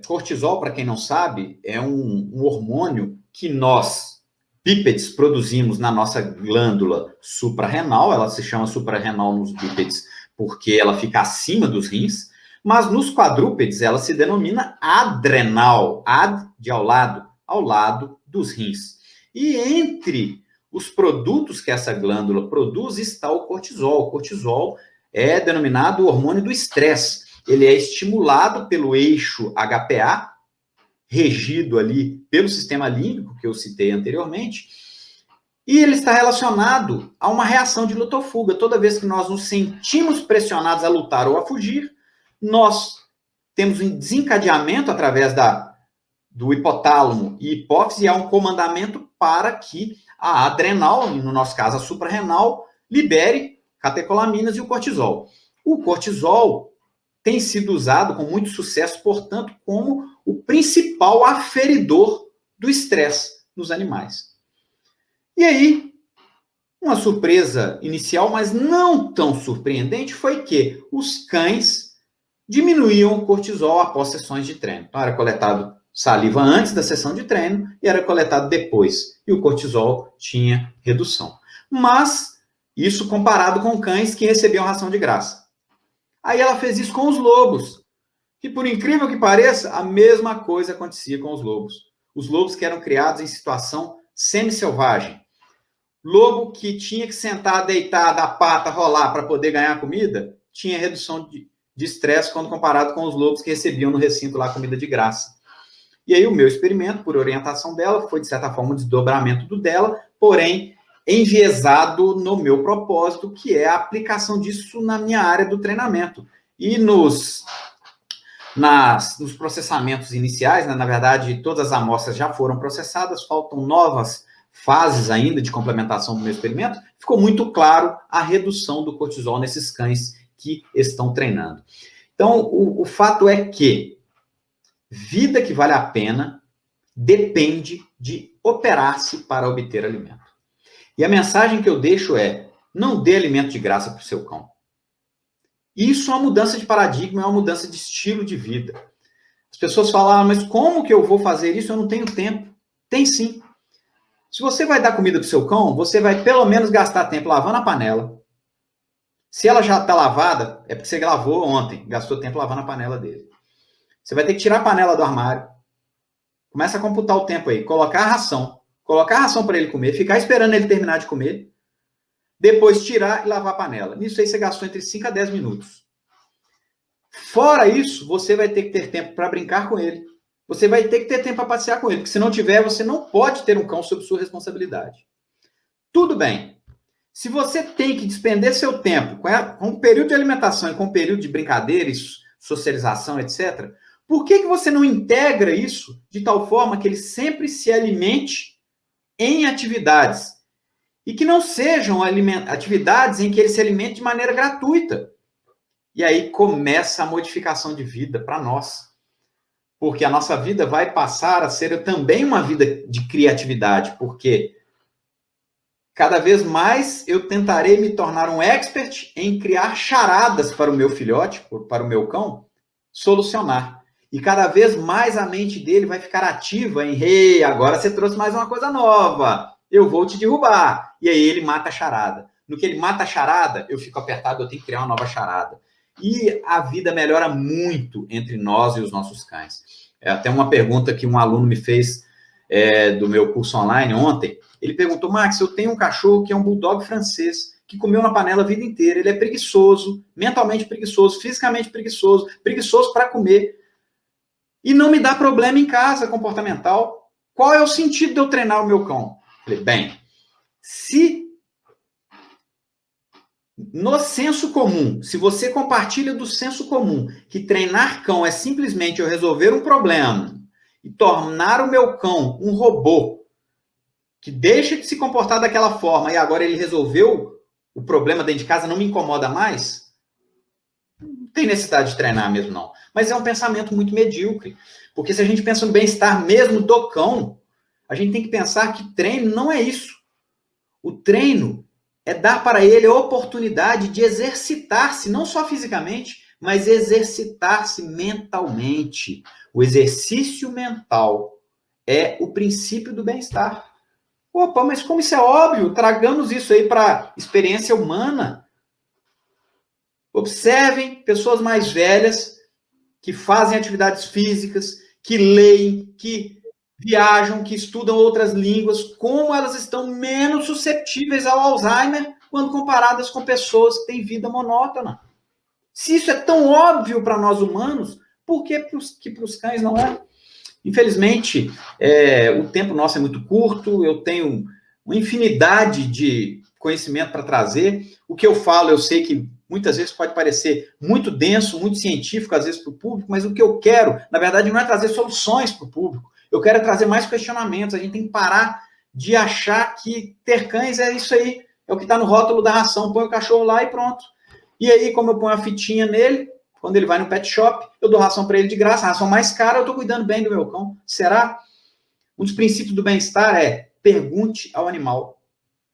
Cortisol, para quem não sabe, é um hormônio que nós, bípedes, produzimos na nossa glândula suprarrenal. Ela se chama suprarrenal nos bípedes porque ela fica acima dos rins, mas nos quadrúpedes ela se denomina adrenal, ad de ao lado dos rins. E entre os produtos que essa glândula produz está o cortisol. O cortisol é denominado o hormônio do estresse. Ele é estimulado pelo eixo HPA, regido ali pelo sistema límbico, que eu citei anteriormente, e ele está relacionado a uma reação de luta ou fuga. Toda vez que nós nos sentimos pressionados a lutar ou a fugir, nós temos um desencadeamento através do hipotálamo e hipófise, há um comandamento para que a adrenal, no nosso caso a suprarrenal, libere catecolaminas e o cortisol. O cortisol tem sido usado com muito sucesso, portanto, como o principal aferidor do estresse nos animais. E aí, uma surpresa inicial, mas não tão surpreendente, foi que os cães diminuíam o cortisol após sessões de treino. Então, era coletado saliva antes da sessão de treino e era coletado depois. E o cortisol tinha redução. Mas, isso comparado com cães que recebiam ração de graça. Aí ela fez isso com os lobos. E por incrível que pareça, a mesma coisa acontecia com os lobos. Os lobos que eram criados em situação semi-selvagem. Lobo que tinha que sentar, deitar, dar pata, rolar para poder ganhar comida, tinha redução de estresse quando comparado com os lobos que recebiam no recinto lá comida de graça. E aí o meu experimento, por orientação dela, foi de certa forma um desdobramento do dela, porém enviesado no meu propósito, que é a aplicação disso na minha área do treinamento. E nos processamentos iniciais, né, na verdade, todas as amostras já foram processadas, faltam novas fases ainda de complementação do meu experimento, ficou muito claro a redução do cortisol nesses cães que estão treinando. Então, o fato é que vida que vale a pena depende de operar-se para obter alimento. E a mensagem que eu deixo é: não dê alimento de graça para o seu cão. Isso é uma mudança de paradigma, é uma mudança de estilo de vida. As pessoas falam, mas como que eu vou fazer isso? Eu não tenho tempo. Tem sim. Se você vai dar comida para o seu cão, você vai pelo menos gastar tempo lavando a panela. Se ela já está lavada, é porque você lavou ontem, gastou tempo lavando a panela dele. Você vai ter que tirar a panela do armário. Começa a computar o tempo aí. Colocar a ração para ele comer, ficar esperando ele terminar de comer, depois tirar e lavar a panela. Nisso aí você gastou entre 5 a 10 minutos. Fora isso, você vai ter que ter tempo para brincar com ele. Você vai ter que ter tempo para passear com ele, porque se não tiver, você não pode ter um cão sob sua responsabilidade. Tudo bem. Se você tem que despender seu tempo com um período de alimentação e com um período de brincadeira, socialização, etc., por que você não integra isso de tal forma que ele sempre se alimente em atividades? E que não sejam atividades em que ele se alimente de maneira gratuita. E aí começa a modificação de vida para nós. Porque a nossa vida vai passar a ser também uma vida de criatividade, porque cada vez mais eu tentarei me tornar um expert em criar charadas para o meu filhote, para o meu cão, solucionar. E cada vez mais a mente dele vai ficar ativa em, hey, agora você trouxe mais uma coisa nova, eu vou te derrubar. E aí ele mata a charada. No que ele mata a charada, eu fico apertado, eu tenho que criar uma nova charada. E a vida melhora muito entre nós e os nossos cães. Até uma pergunta que um aluno me fez do meu curso online ontem. Ele perguntou, Max, eu tenho um cachorro que é um bulldog francês, que comeu na panela a vida inteira. Ele é preguiçoso, mentalmente preguiçoso, fisicamente preguiçoso, preguiçoso para comer. e não me dá problema em casa comportamental. Qual é o sentido de eu treinar o meu cão? Falei, bem, se no senso comum, se você compartilha do senso comum que treinar cão é simplesmente eu resolver um problema e tornar o meu cão um robô que deixa de se comportar daquela forma e agora ele resolveu o problema dentro de casa, não me incomoda mais, não tem necessidade de treinar mesmo, não. Mas é um pensamento muito medíocre. Porque se a gente pensa no bem-estar mesmo do cão, a gente tem que pensar que treino não é isso. O treino é dar para ele a oportunidade de exercitar-se, não só fisicamente, mas exercitar-se mentalmente. O exercício mental é o princípio do bem-estar. Opa, mas como isso é óbvio, tragamos isso aí para a experiência humana. Observem pessoas mais velhas que fazem atividades físicas, que leem, que viajam, que estudam outras línguas, como elas estão menos suscetíveis ao Alzheimer quando comparadas com pessoas que têm vida monótona. Se isso é tão óbvio para nós humanos, por que para os cães não é? Infelizmente, o tempo nosso é muito curto, eu tenho uma infinidade de conhecimento para trazer. O que eu falo, eu sei que muitas vezes pode parecer muito denso, muito científico, às vezes, para o público, mas o que eu quero, na verdade, não é trazer soluções para o público. Eu quero trazer mais questionamentos. A gente tem que parar de achar que ter cães é isso aí, é o que está no rótulo da ração. Põe o cachorro lá e pronto. E aí, como eu ponho a fitinha nele, quando ele vai no pet shop, eu dou ração para ele de graça, a ração mais cara, eu estou cuidando bem do meu cão. Será? Um dos princípios do bem-estar é pergunte ao animal.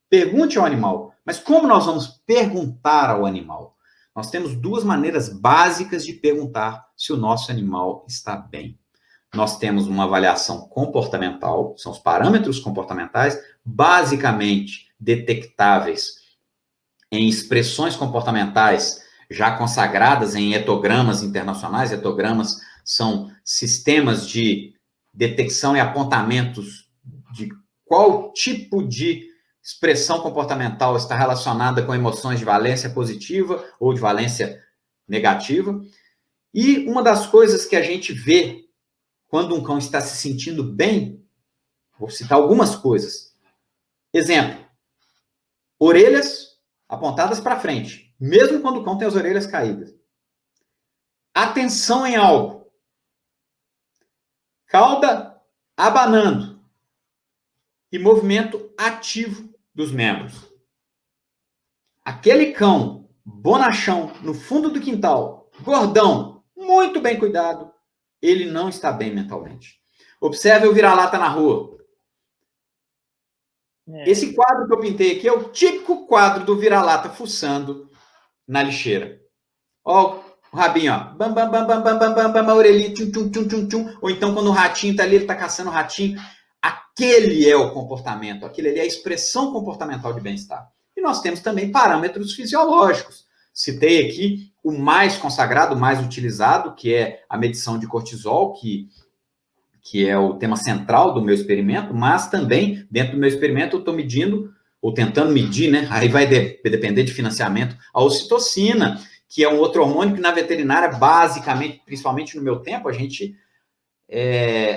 Pergunte ao animal. Mas como nós vamos perguntar ao animal? Nós temos duas maneiras básicas de perguntar se o nosso animal está bem. Nós temos uma avaliação comportamental, são os parâmetros comportamentais, basicamente detectáveis em expressões comportamentais já consagradas em etogramas internacionais. Etogramas são sistemas de detecção e apontamentos de qual tipo de expressão comportamental está relacionada com emoções de valência positiva ou de valência negativa. E uma das coisas que a gente vê quando um cão está se sentindo bem, vou citar algumas coisas. Exemplo, orelhas apontadas para frente, mesmo quando o cão tem as orelhas caídas. Atenção em algo. Cauda abanando. E movimento ativo dos membros. Aquele cão bonachão no fundo do quintal, gordão, muito bem cuidado, ele não está bem mentalmente. Observe o vira-lata na rua. Esse quadro que eu pintei aqui é o típico quadro do vira-lata fuçando na lixeira. Ó, o rabinho, ó. Bam, bam, bam, bam, bam, bam, bam, bam, a orelhinha, tchum, tchum, tchum, tchum, tchum. Ou então, quando o ratinho está ali, ele está caçando o ratinho. Aquele é o comportamento, aquele ali é a expressão comportamental de bem-estar. E nós temos também parâmetros fisiológicos. Citei aqui o mais consagrado, o mais utilizado, que é a medição de cortisol, que é o tema central do meu experimento, mas também, dentro do meu experimento, eu estou medindo, ou tentando medir, né? Aí vai depender de financiamento, a ocitocina, que é um outro hormônio que na veterinária, basicamente, principalmente no meu tempo, a gente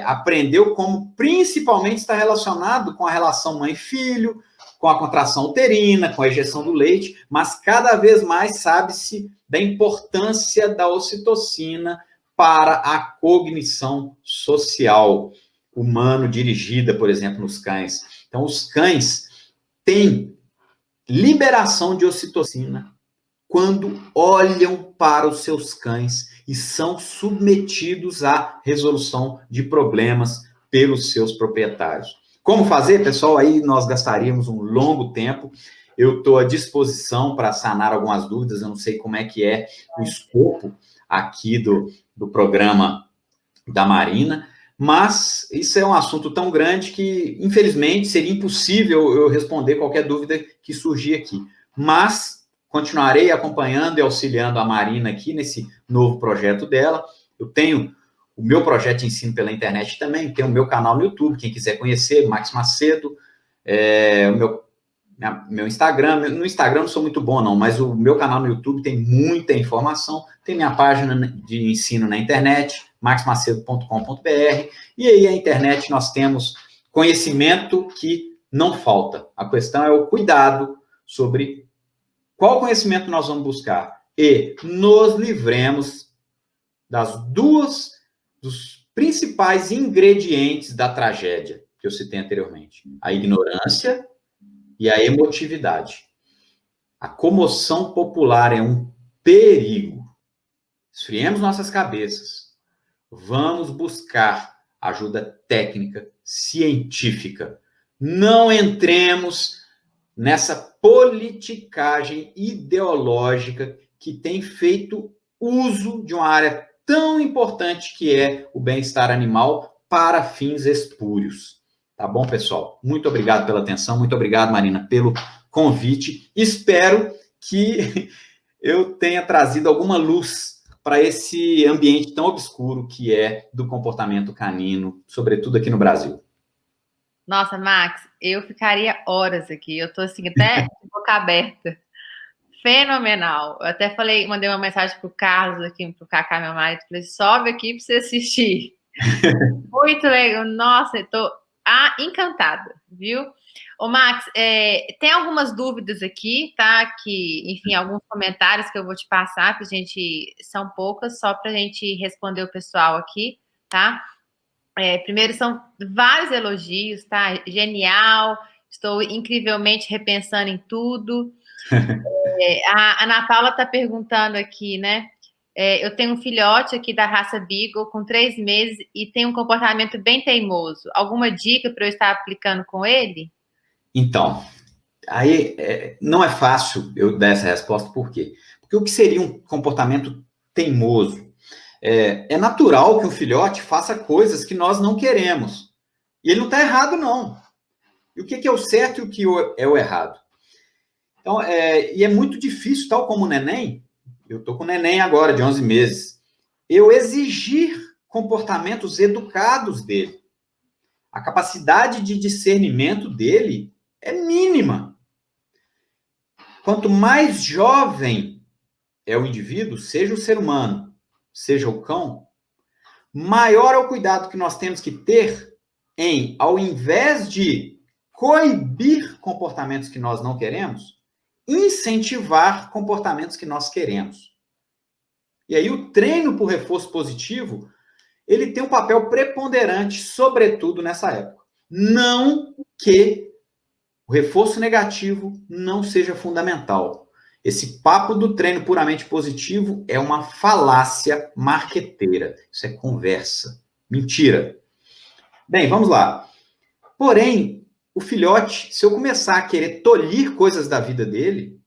aprendeu como principalmente está relacionado com a relação mãe-filho, com a contração uterina, com a ejeção do leite, mas cada vez mais sabe-se da importância da ocitocina para a cognição social humano dirigida, por exemplo, nos cães. Então, os cães têm liberação de ocitocina quando olham para os seus cães e são submetidos à resolução de problemas pelos seus proprietários. Como fazer, pessoal? Aí nós gastaríamos um longo tempo. Eu estou à disposição para sanar algumas dúvidas. Eu não sei como é que é o escopo aqui do programa da Marina, mas isso é um assunto tão grande que, infelizmente, seria impossível eu responder qualquer dúvida que surgir aqui. Mas continuarei acompanhando e auxiliando a Marina aqui nesse novo projeto dela. Eu tenho o meu projeto de ensino pela internet também, tenho o meu canal no YouTube, quem quiser conhecer, Max Macedo, o meu Instagram. No Instagram não sou muito bom, não, mas o meu canal no YouTube tem muita informação, tem minha página de ensino na internet, maxmacedo.com.br, e aí a internet nós temos conhecimento que não falta. A questão é o cuidado sobre qual conhecimento nós vamos buscar e nos livremos dos principais ingredientes da tragédia que eu citei anteriormente: a ignorância e a emotividade. A comoção popular é um perigo. Esfriemos nossas cabeças. Vamos buscar ajuda técnica, científica. Não entremos nessa politicagem ideológica que tem feito uso de uma área tão importante que é o bem-estar animal para fins espúrios. Tá bom, pessoal? Muito obrigado pela atenção, muito obrigado, Marina, pelo convite. Espero que eu tenha trazido alguma luz para esse ambiente tão obscuro que é do comportamento canino, sobretudo aqui no Brasil. Nossa, Max, eu ficaria horas aqui. Eu tô assim, até de boca aberta. Fenomenal. Eu até falei, mandei uma mensagem pro Carlos aqui, pro Cacá, meu marido, falei, sobe aqui para você assistir. Muito legal. Nossa, eu tô encantada, viu? Ô, Max, tem algumas dúvidas aqui, tá? Que, enfim, alguns comentários que eu vou te passar, pra gente, são poucas, só pra gente responder o pessoal aqui, tá? Primeiro, são vários elogios, tá? Genial, estou incrivelmente repensando em tudo. A Ana Paula está perguntando aqui, né? Eu tenho um filhote aqui da raça Beagle com 3 meses e tem um comportamento bem teimoso. Alguma dica para eu estar aplicando com ele? Então, aí não é fácil eu dar essa resposta, por quê? Porque o que seria um comportamento teimoso? É natural que um filhote faça coisas que nós não queremos. E ele não está errado, não. E o que é o certo e o que é o errado? Então, e é muito difícil, tal como o neném, eu estou com o neném agora, de 11 meses, eu exigir comportamentos educados dele. A capacidade de discernimento dele é mínima. Quanto mais jovem é o indivíduo, seja o ser humano, seja o cão, maior é o cuidado que nós temos que ter em, ao invés de coibir comportamentos que nós não queremos, incentivar comportamentos que nós queremos. E aí o treino por reforço positivo, ele tem um papel preponderante, sobretudo nessa época. Não que o reforço negativo não seja fundamental. Esse papo do treino puramente positivo é uma falácia marqueteira. Isso é conversa. Mentira. Bem, vamos lá. Porém, o filhote, se eu começar a querer tolir coisas da vida dele,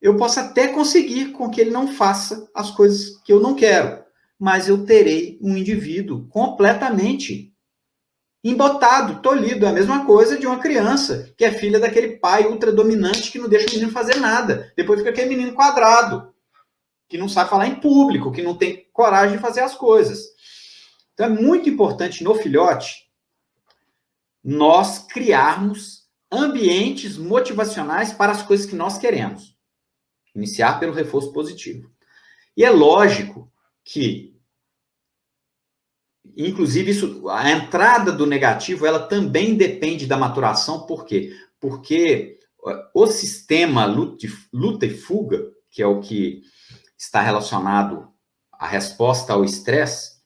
eu posso até conseguir com que ele não faça as coisas que eu não quero, mas eu terei um indivíduo completamente embotado, tolhido. É a mesma coisa de uma criança que é filha daquele pai ultra dominante que não deixa o menino fazer nada. Depois fica aquele menino quadrado, que não sabe falar em público, que não tem coragem de fazer as coisas. Então é muito importante no filhote nós criarmos ambientes motivacionais para as coisas que nós queremos. Iniciar pelo reforço positivo. E é lógico que, inclusive, a entrada do negativo, ela também depende da maturação. Por quê? Porque o sistema luta e fuga, que é o que está relacionado à resposta ao estresse,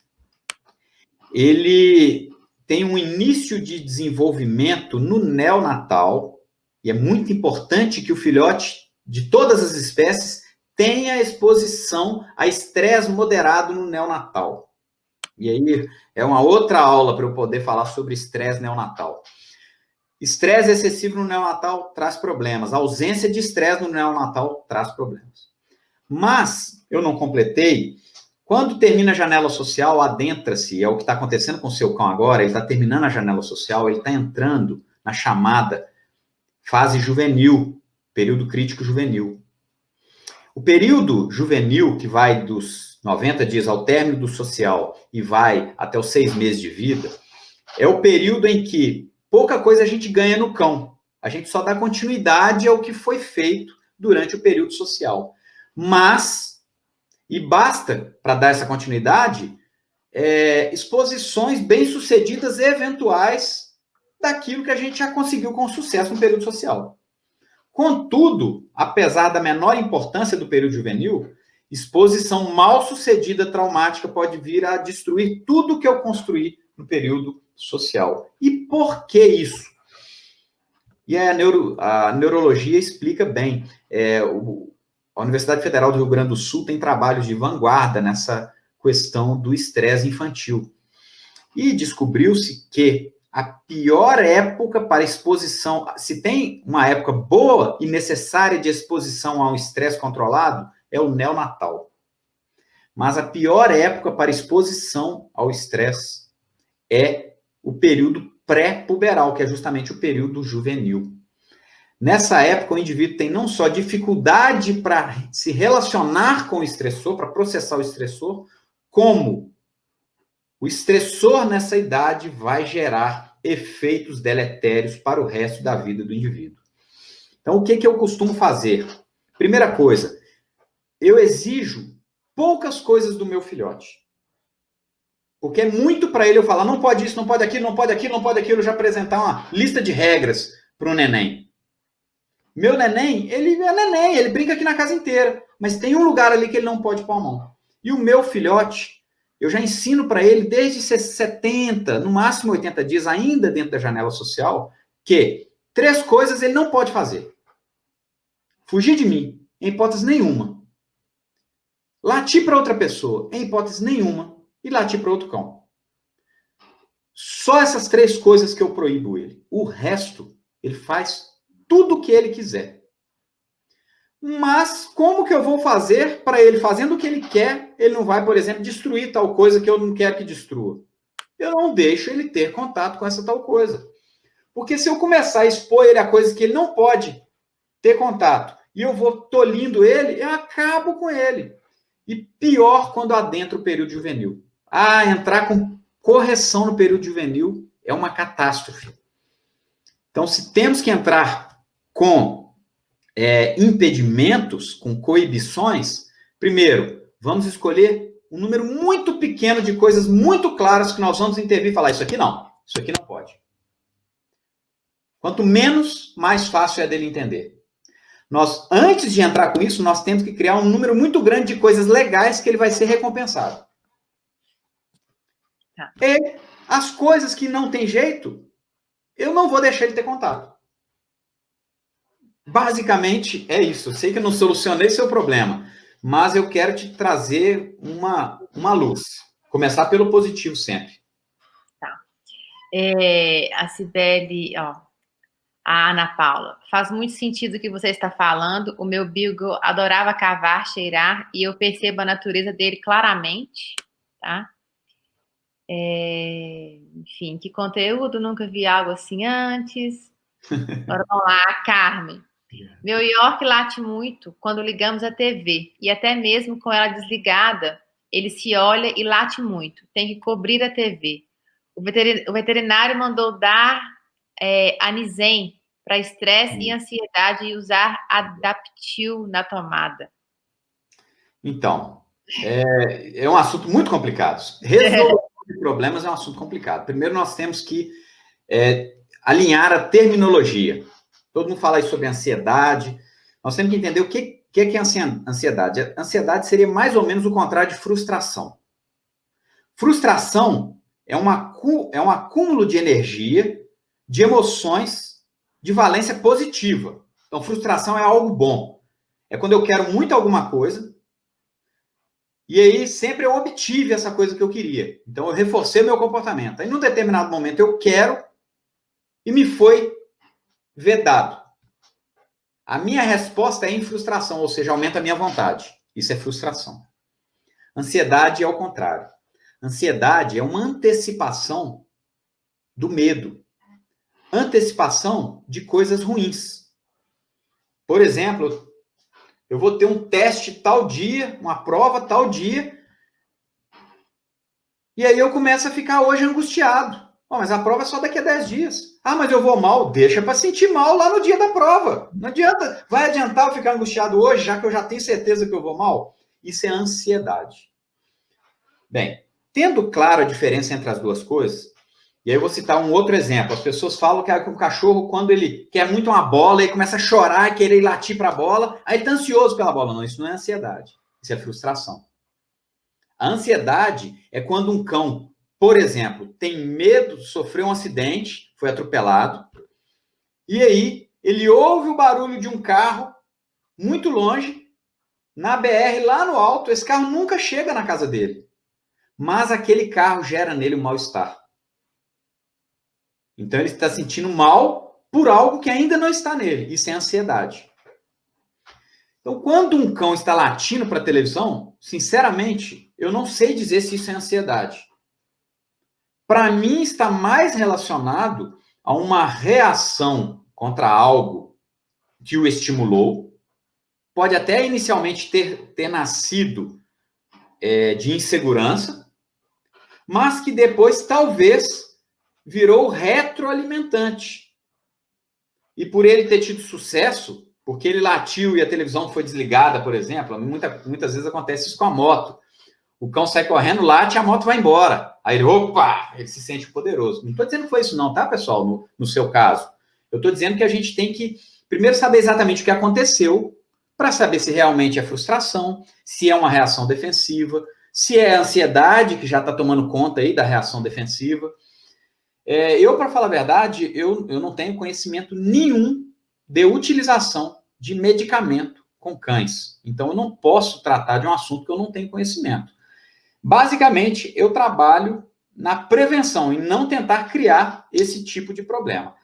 ele tem um início de desenvolvimento no neonatal, e é muito importante que o filhote de todas as espécies tenha exposição a estresse moderado no neonatal. E aí é uma outra aula para eu poder falar sobre estresse neonatal. Estresse excessivo no neonatal traz problemas. A ausência de estresse no neonatal traz problemas. Mas, eu não completei, quando termina a janela social, adentra-se, é o que está acontecendo com o seu cão agora, ele está terminando a janela social, ele está entrando na chamada fase juvenil, período crítico juvenil. O período juvenil, que vai dos 90 dias ao término do social e vai até os 6 meses de vida, é o período em que pouca coisa a gente ganha no cão. A gente só dá continuidade ao que foi feito durante o período social. Mas E basta, para dar essa continuidade, exposições bem-sucedidas eventuais daquilo que a gente já conseguiu com sucesso no período social. Contudo, apesar da menor importância do período juvenil, exposição mal-sucedida traumática pode vir a destruir tudo que eu construí no período social. E por que isso? E a neurologia explica bem. A Universidade Federal do Rio Grande do Sul tem trabalhos de vanguarda nessa questão do estresse infantil. E descobriu-se que a pior época para exposição, se tem uma época boa e necessária de exposição a um estresse controlado, é o neonatal. Mas a pior época para exposição ao estresse é o período pré-puberal, que é justamente o período juvenil. Nessa época, o indivíduo tem não só dificuldade para se relacionar com o estressor, para processar o estressor, como o estressor nessa idade vai gerar efeitos deletérios para o resto da vida do indivíduo. Então, o que eu costumo fazer? Primeira coisa, eu exijo poucas coisas do meu filhote. Porque é muito para ele eu falar, não pode isso, não pode aquilo, não pode aquilo, não pode aquilo, já apresentar uma lista de regras para o neném. Meu neném, ele é neném, ele brinca aqui na casa inteira, mas tem um lugar ali que ele não pode pôr a mão. E o meu filhote, eu já ensino para ele desde 70, no máximo 80 dias, ainda dentro da janela social, que 3 coisas ele não pode fazer. Fugir de mim, em hipótese nenhuma. Latir para outra pessoa, em hipótese nenhuma. E latir para outro cão. Só essas 3 coisas que eu proíbo ele. O resto, ele faz tudo o que ele quiser. Mas como que eu vou fazer para ele, fazendo o que ele quer, ele não vai, por exemplo, destruir tal coisa que eu não quero que destrua? Eu não deixo ele ter contato com essa tal coisa. Porque se eu começar a expor ele a coisas que ele não pode ter contato, e eu vou tolhindo ele, eu acabo com ele. E pior quando adentra o período juvenil. Entrar com correção no período juvenil é uma catástrofe. Então, se temos que entrar com impedimentos, com coibições, primeiro, vamos escolher um número muito pequeno de coisas muito claras que nós vamos intervir e falar, isso aqui não pode. Quanto menos, mais fácil é dele entender. Nós, antes de entrar com isso, nós temos que criar um número muito grande de coisas legais que ele vai ser recompensado. Tá. E as coisas que não tem jeito, eu não vou deixar ele ter contato. Basicamente, é isso. Eu sei que eu não solucionei seu problema, mas eu quero te trazer uma luz. Começar pelo positivo sempre. Tá. A Cibele, a Ana Paula, faz muito sentido o que você está falando. O meu Beagle adorava cavar, cheirar, e eu percebo a natureza dele claramente, tá? Enfim, que conteúdo, nunca vi algo assim antes. Agora vamos lá, a Carmen. Meu York late muito quando ligamos a TV, e até mesmo com ela desligada, ele se olha e late muito. Tem que cobrir a TV. O veterinário mandou dar Anizen para estresse e ansiedade e usar Adaptil na tomada. Então, é um assunto muito complicado. Resolução de problemas é um assunto complicado. Primeiro, nós temos que alinhar a terminologia. Todo mundo fala aí sobre ansiedade. Nós temos que entender o que é ansiedade. A ansiedade seria mais ou menos o contrário de frustração. Frustração é um acúmulo de energia, de emoções, de valência positiva. Então, frustração é algo bom. É quando eu quero muito alguma coisa, e aí sempre eu obtive essa coisa que eu queria. Então, eu reforcei meu comportamento. Aí, num determinado momento, eu quero e me foi vedado. A minha resposta é em frustração, ou seja, aumenta a minha vontade. Isso é frustração. Ansiedade é o contrário. Ansiedade é uma antecipação do medo. Antecipação de coisas ruins. Por exemplo, eu vou ter um teste tal dia, uma prova tal dia, e aí eu começo a ficar hoje angustiado. Mas a prova é só daqui a 10 dias. Mas eu vou mal. Deixa para sentir mal lá no dia da prova. Não adianta. Vai adiantar eu ficar angustiado hoje, já que eu já tenho certeza que eu vou mal? Isso é ansiedade. Bem, tendo clara a diferença entre as duas coisas, e aí eu vou citar um outro exemplo. As pessoas falam que o cachorro, quando ele quer muito uma bola, ele começa a chorar, querer latir para a bola, aí ele está ansioso pela bola. Não, isso não é ansiedade, isso é frustração. A ansiedade é quando um cão, por exemplo, tem medo de sofrer um acidente, foi atropelado, e aí ele ouve o barulho de um carro muito longe, na BR, lá no alto, esse carro nunca chega na casa dele. Mas aquele carro gera nele um mal-estar. Então ele está sentindo mal por algo que ainda não está nele. Isso é ansiedade. Então, quando um cão está latindo para a televisão, sinceramente, eu não sei dizer se isso é ansiedade. Para mim, está mais relacionado a uma reação contra algo que o estimulou. Pode até inicialmente ter nascido de insegurança, mas que depois talvez virou retroalimentante. E por ele ter tido sucesso, porque ele latiu e a televisão foi desligada, por exemplo, muitas vezes acontece isso com a moto. O cão sai correndo, late e a moto vai embora. Aí ele se sente poderoso. Não estou dizendo que foi isso não, tá, pessoal, no seu caso. Eu estou dizendo que a gente tem que primeiro saber exatamente o que aconteceu, para saber se realmente é frustração, se é uma reação defensiva, se é ansiedade que já está tomando conta aí da reação defensiva. Para falar a verdade, eu não tenho conhecimento nenhum de utilização de medicamento com cães. Então, eu não posso tratar de um assunto que eu não tenho conhecimento. Basicamente, eu trabalho na prevenção e não tentar criar esse tipo de problema.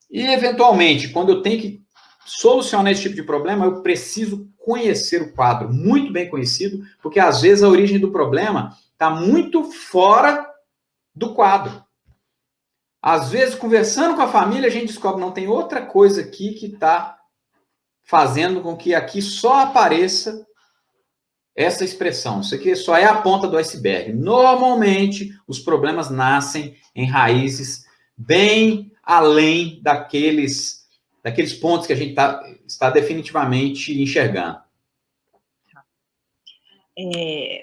E, eventualmente, quando eu tenho que solucionar esse tipo de problema, eu preciso conhecer o quadro, muito bem conhecido, porque, às vezes, a origem do problema está muito fora do quadro. Às vezes, conversando com a família, a gente descobre, não, tem outra coisa aqui que está fazendo com que aqui só apareça essa expressão. Isso aqui só é a ponta do iceberg. Normalmente, os problemas nascem em raízes bem além daqueles pontos que a gente está definitivamente enxergando.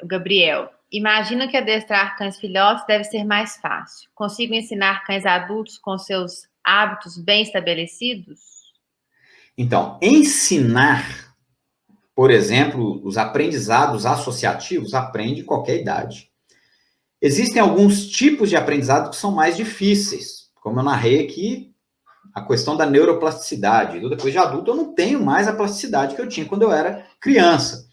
Gabriel, imagino que adestrar cães filhotes deve ser mais fácil. Consigo ensinar cães adultos com seus hábitos bem estabelecidos? Então, ensinar, por exemplo, os aprendizados associativos, aprende em qualquer idade. Existem alguns tipos de aprendizado que são mais difíceis, como eu narrei aqui, a questão da neuroplasticidade. Eu, depois de adulto, eu não tenho mais a plasticidade que eu tinha quando eu era criança.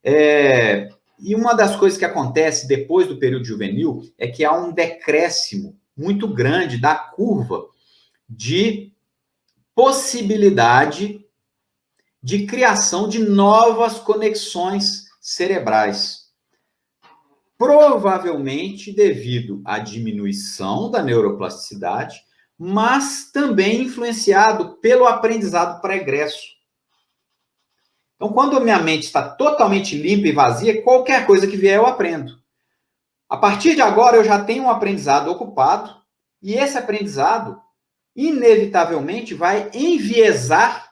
E uma das coisas que acontece depois do período juvenil é que há um decréscimo muito grande da curva de possibilidade de criação de novas conexões cerebrais. Provavelmente devido à diminuição da neuroplasticidade, mas também influenciado pelo aprendizado pregresso. Então, quando a minha mente está totalmente limpa e vazia, qualquer coisa que vier eu aprendo. A partir de agora, eu já tenho um aprendizado ocupado, e esse aprendizado, inevitavelmente, vai enviesar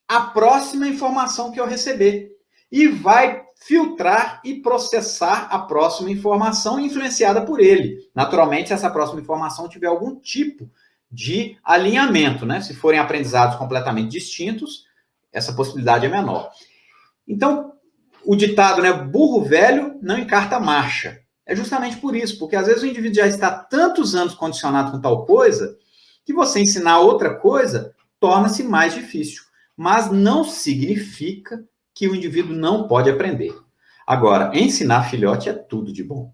a próxima informação que eu receber. E vai filtrar e processar a próxima informação influenciada por ele. Naturalmente, se essa próxima informação tiver algum tipo de alinhamento, né? Se forem aprendizados completamente distintos, essa possibilidade é menor. Então, o ditado, né, burro velho não encarta marcha. É justamente por isso, porque às vezes o indivíduo já está tantos anos condicionado com tal coisa, que você ensinar outra coisa torna-se mais difícil. Mas não significa que o indivíduo não pode aprender. Agora, ensinar filhote é tudo de bom.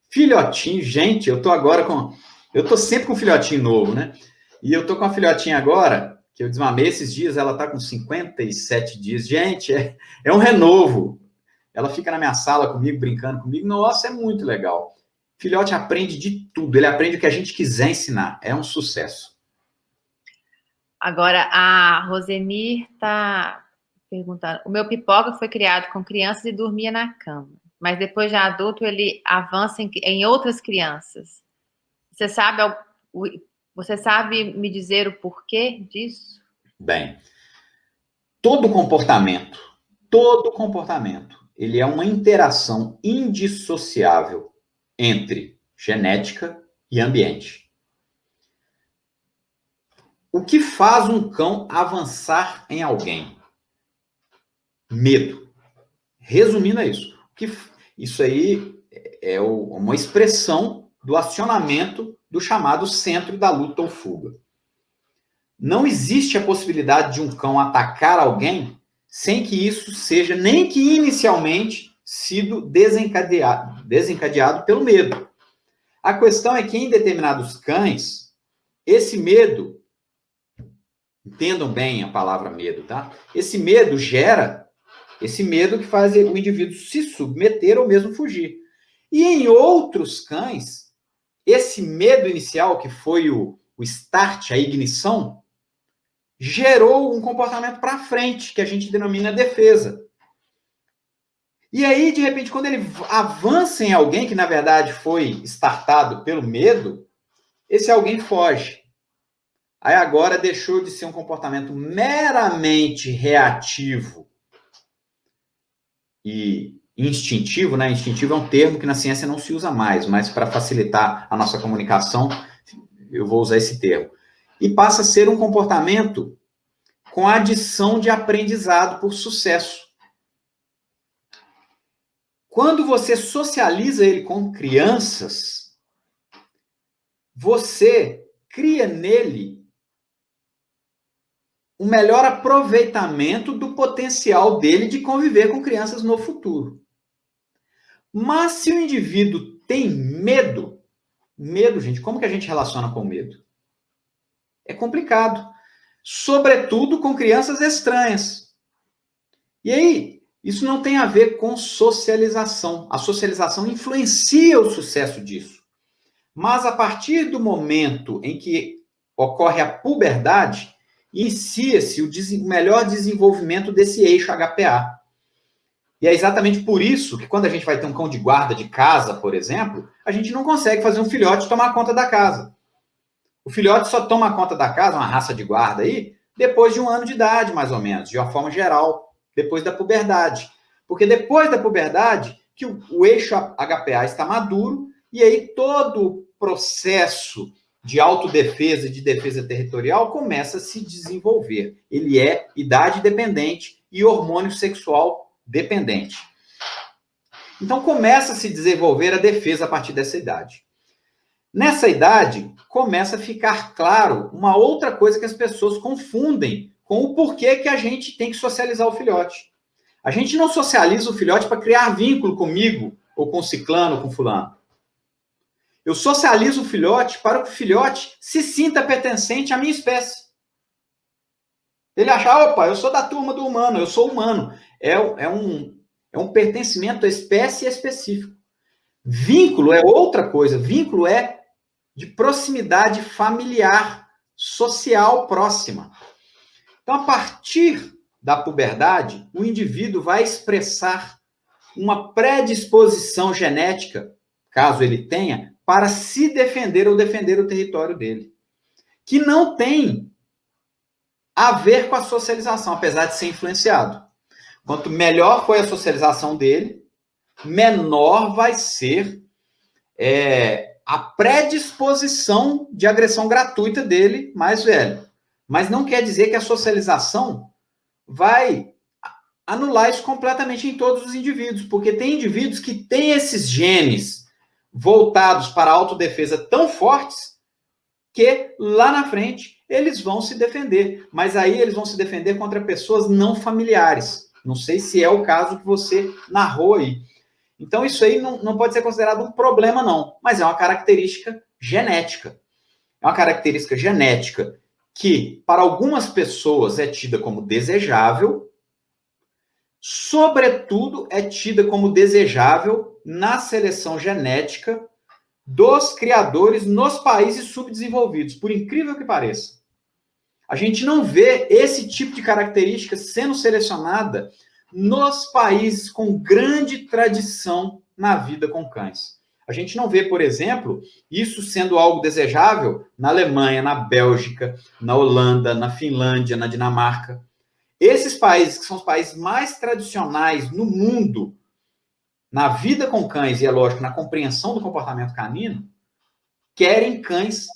Filhotinho, gente, eu tô sempre com filhotinho novo, né? E eu tô com a filhotinha agora, que eu desmamei esses dias, ela tá com 57 dias. Gente, é um renovo. Ela fica na minha sala comigo, brincando comigo. Nossa, é muito legal. Filhote aprende de tudo. Ele aprende o que a gente quiser ensinar. É um sucesso. Agora, a Rosenir está perguntando. O meu Pipoca foi criado com crianças e dormia na cama. Mas depois de adulto, ele avança em outras crianças. Você sabe me dizer o porquê disso? Bem, todo comportamento ele é uma interação indissociável entre genética e ambiente. O que faz um cão avançar em alguém? Medo. Resumindo é isso. Isso aí é uma expressão do acionamento do chamado centro da luta ou fuga. Não existe a possibilidade de um cão atacar alguém sem que isso seja, nem que inicialmente, sido desencadeado pelo medo. A questão é que em determinados cães, esse medo, entendam bem a palavra medo, tá? Esse medo que faz o indivíduo se submeter ou mesmo fugir. E em outros cães, esse medo inicial, que foi o start, a ignição, gerou um comportamento para frente, que a gente denomina defesa. E aí, de repente, quando ele avança em alguém que, na verdade, foi startado pelo medo, esse alguém foge. Aí agora deixou de ser um comportamento meramente reativo e instintivo, né? Instintivo é um termo que na ciência não se usa mais, mas para facilitar a nossa comunicação, eu vou usar esse termo. E passa a ser um comportamento com adição de aprendizado por sucesso. Quando você socializa ele com crianças, você cria nele um melhor aproveitamento do potencial dele de conviver com crianças no futuro. Mas se o indivíduo tem medo, gente, como que a gente relaciona com medo? É complicado. Sobretudo com crianças estranhas. E aí, isso não tem a ver com socialização. A socialização influencia o sucesso disso. Mas a partir do momento em que ocorre a puberdade, inicia-se o melhor desenvolvimento desse eixo HPA. E é exatamente por isso que quando a gente vai ter um cão de guarda de casa, por exemplo, a gente não consegue fazer um filhote tomar conta da casa. O filhote só toma conta da casa, uma raça de guarda aí, depois de 1 ano de idade, mais ou menos, de uma forma geral, depois da puberdade. Porque depois da puberdade, que o eixo HPA está maduro, e aí todo o processo de autodefesa e de defesa territorial começa a se desenvolver. Ele é idade dependente e hormônio sexual dependente. Então começa a se desenvolver a defesa a partir dessa idade. Nessa idade, começa a ficar claro uma outra coisa que as pessoas confundem com o porquê que a gente tem que socializar o filhote. A gente não socializa o filhote para criar vínculo comigo, ou com ciclano, ou com fulano. Eu socializo o filhote para que o filhote se sinta pertencente à minha espécie. Ele acha, opa, eu sou da turma do humano, eu sou humano. É um pertencimento à espécie específico. Vínculo é outra coisa. Vínculo é de proximidade familiar, social próxima. Então, a partir da puberdade, o indivíduo vai expressar uma predisposição genética, caso ele tenha, para se defender ou defender o território dele, que não tem a ver com a socialização, apesar de ser influenciado. Quanto melhor foi a socialização dele, menor vai ser a predisposição de agressão gratuita dele mais velho. Mas não quer dizer que a socialização vai anular isso completamente em todos os indivíduos, porque tem indivíduos que têm esses genes voltados para a autodefesa tão fortes que lá na frente eles vão se defender. Mas aí eles vão se defender contra pessoas não familiares. Não sei se é o caso que você narrou aí. Então, isso aí não pode ser considerado um problema, não. Mas é uma característica genética. É uma característica genética que, para algumas pessoas, é tida como desejável, sobretudo, é tida como desejável na seleção genética dos criadores nos países subdesenvolvidos, por incrível que pareça. A gente não vê esse tipo de característica sendo selecionada nos países com grande tradição na vida com cães. A gente não vê, por exemplo, isso sendo algo desejável na Alemanha, na Bélgica, na Holanda, na Finlândia, na Dinamarca. Esses países, que são os países mais tradicionais no mundo na vida com cães, e é lógico, na compreensão do comportamento canino, querem cães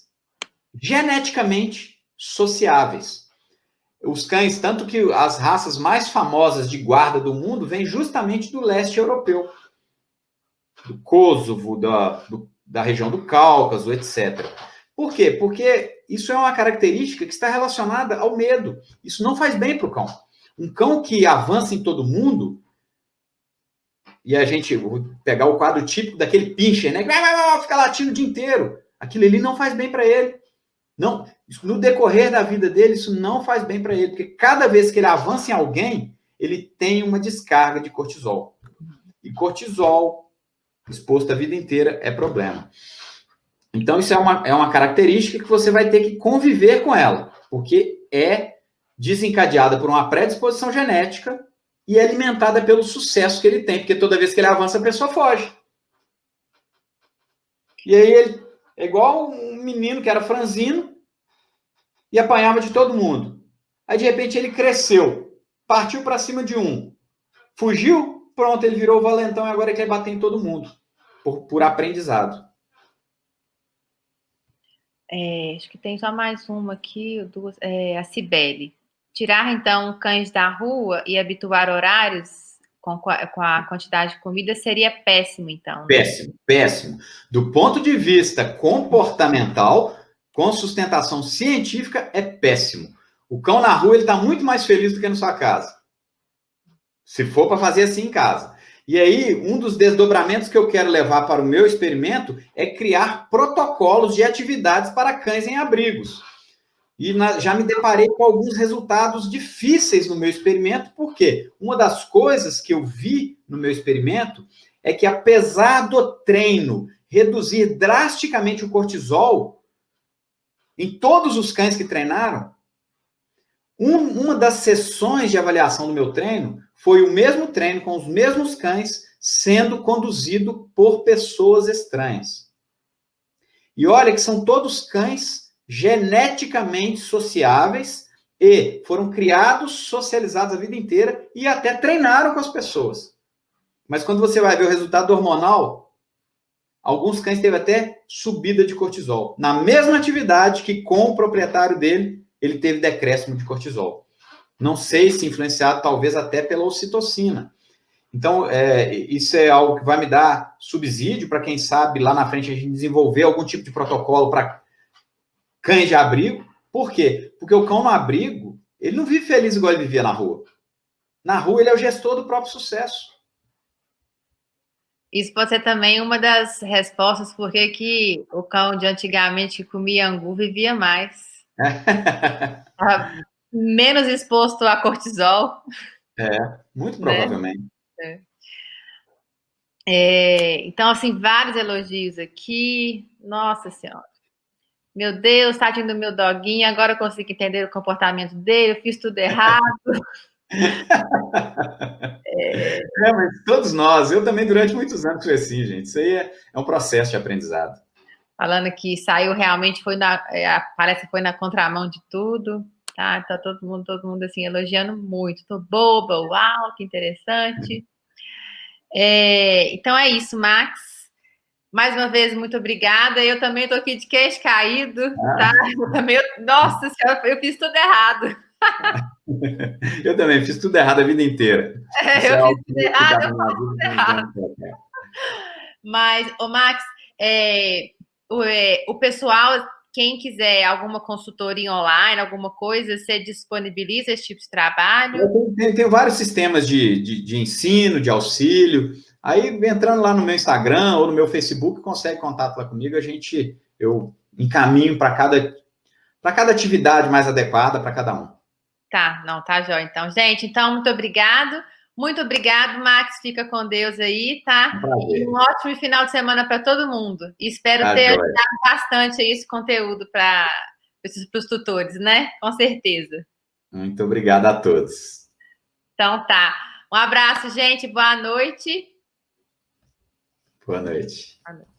geneticamente sociáveis. Os cães, tanto que as raças mais famosas de guarda do mundo vêm justamente do leste europeu, do Kosovo, da região do Cáucaso, etc. Por quê? Porque isso é uma característica que está relacionada ao medo. Isso não faz bem para o cão. Um cão que avança em todo mundo, e a gente vou pegar o quadro típico daquele pincher, né? Que vai ficar latindo o dia inteiro. Aquilo ali não faz bem para ele. Não, no decorrer da vida dele, isso não faz bem para ele, porque cada vez que ele avança em alguém, ele tem uma descarga de cortisol. E cortisol, exposto a vida inteira, é problema. Então, isso é uma característica que você vai ter que conviver com ela, porque é desencadeada por uma predisposição genética e é alimentada pelo sucesso que ele tem, porque toda vez que ele avança, a pessoa foge. E aí ele é igual um menino que era franzino e apanhava de todo mundo. Aí, de repente, ele cresceu, partiu para cima de um, fugiu, pronto, ele virou valentão e agora ele quer bater em todo mundo, por aprendizado. Acho que tem só mais uma aqui, duas, a Cibele. Tirar, então, cães da rua e habituar horários com a quantidade de comida seria péssimo, então. Né? Péssimo, péssimo. Do ponto de vista comportamental, com sustentação científica, é péssimo. O cão na rua ele está muito mais feliz do que na sua casa. Se for para fazer assim em casa. E aí, um dos desdobramentos que eu quero levar para o meu experimento é criar protocolos de atividades para cães em abrigos. E já me deparei com alguns resultados difíceis no meu experimento, porque uma das coisas que eu vi no meu experimento é que, apesar do treino reduzir drasticamente o cortisol, em todos os cães que treinaram, uma das sessões de avaliação do meu treino foi o mesmo treino com os mesmos cães sendo conduzido por pessoas estranhas. E olha que são todos cães geneticamente sociáveis e foram criados, socializados a vida inteira e até treinaram com as pessoas. Mas quando você vai ver o resultado hormonal, alguns cães teve até subida de cortisol. Na mesma atividade que com o proprietário dele, ele teve decréscimo de cortisol. Não sei se influenciado talvez até pela ocitocina. Então, isso é algo que vai me dar subsídio para quem sabe lá na frente a gente desenvolver algum tipo de protocolo para cães de abrigo. Por quê? Porque o cão no abrigo, ele não vive feliz igual ele vivia na rua. Na rua, ele é o gestor do próprio sucesso. Isso pode ser também uma das respostas por que o cão de antigamente que comia angu vivia mais. Menos exposto a cortisol. Muito provavelmente. Né? Então, assim, vários elogios aqui. Nossa Senhora. Meu Deus, tadinho do meu doguinho, agora eu consigo entender o comportamento dele, eu fiz tudo errado. Mas todos nós, eu também durante muitos anos fui assim, gente. Isso aí é um processo de aprendizado. Falando que saiu realmente, parece que foi na contramão de tudo. Tá todo mundo assim, elogiando muito. Tô boba, uau, que interessante. Então é isso, Max. Mais uma vez, muito obrigada. Eu também tô aqui de queixo caído, tá? Nossa Senhora, eu fiz tudo errado. Eu também fiz tudo errado a vida inteira. Eu fiz tudo errado, eu faço tudo errado. Mas, ô Max, o pessoal, quem quiser alguma consultoria online, alguma coisa, você disponibiliza esse tipo de trabalho? Eu tenho vários sistemas de ensino, de auxílio. Aí, entrando lá no meu Instagram ou no meu Facebook, consegue contato lá comigo, eu encaminho para cada atividade mais adequada para cada um. Tá jóia. Então, gente, muito obrigado. Muito obrigado, Max. Fica com Deus aí, tá? E um ótimo final de semana para todo mundo. E espero ter ajudado bastante aí esse conteúdo para os tutores, né? Com certeza. Muito obrigado a todos. Então tá. Um abraço, gente. Boa noite. Boa noite. Boa noite.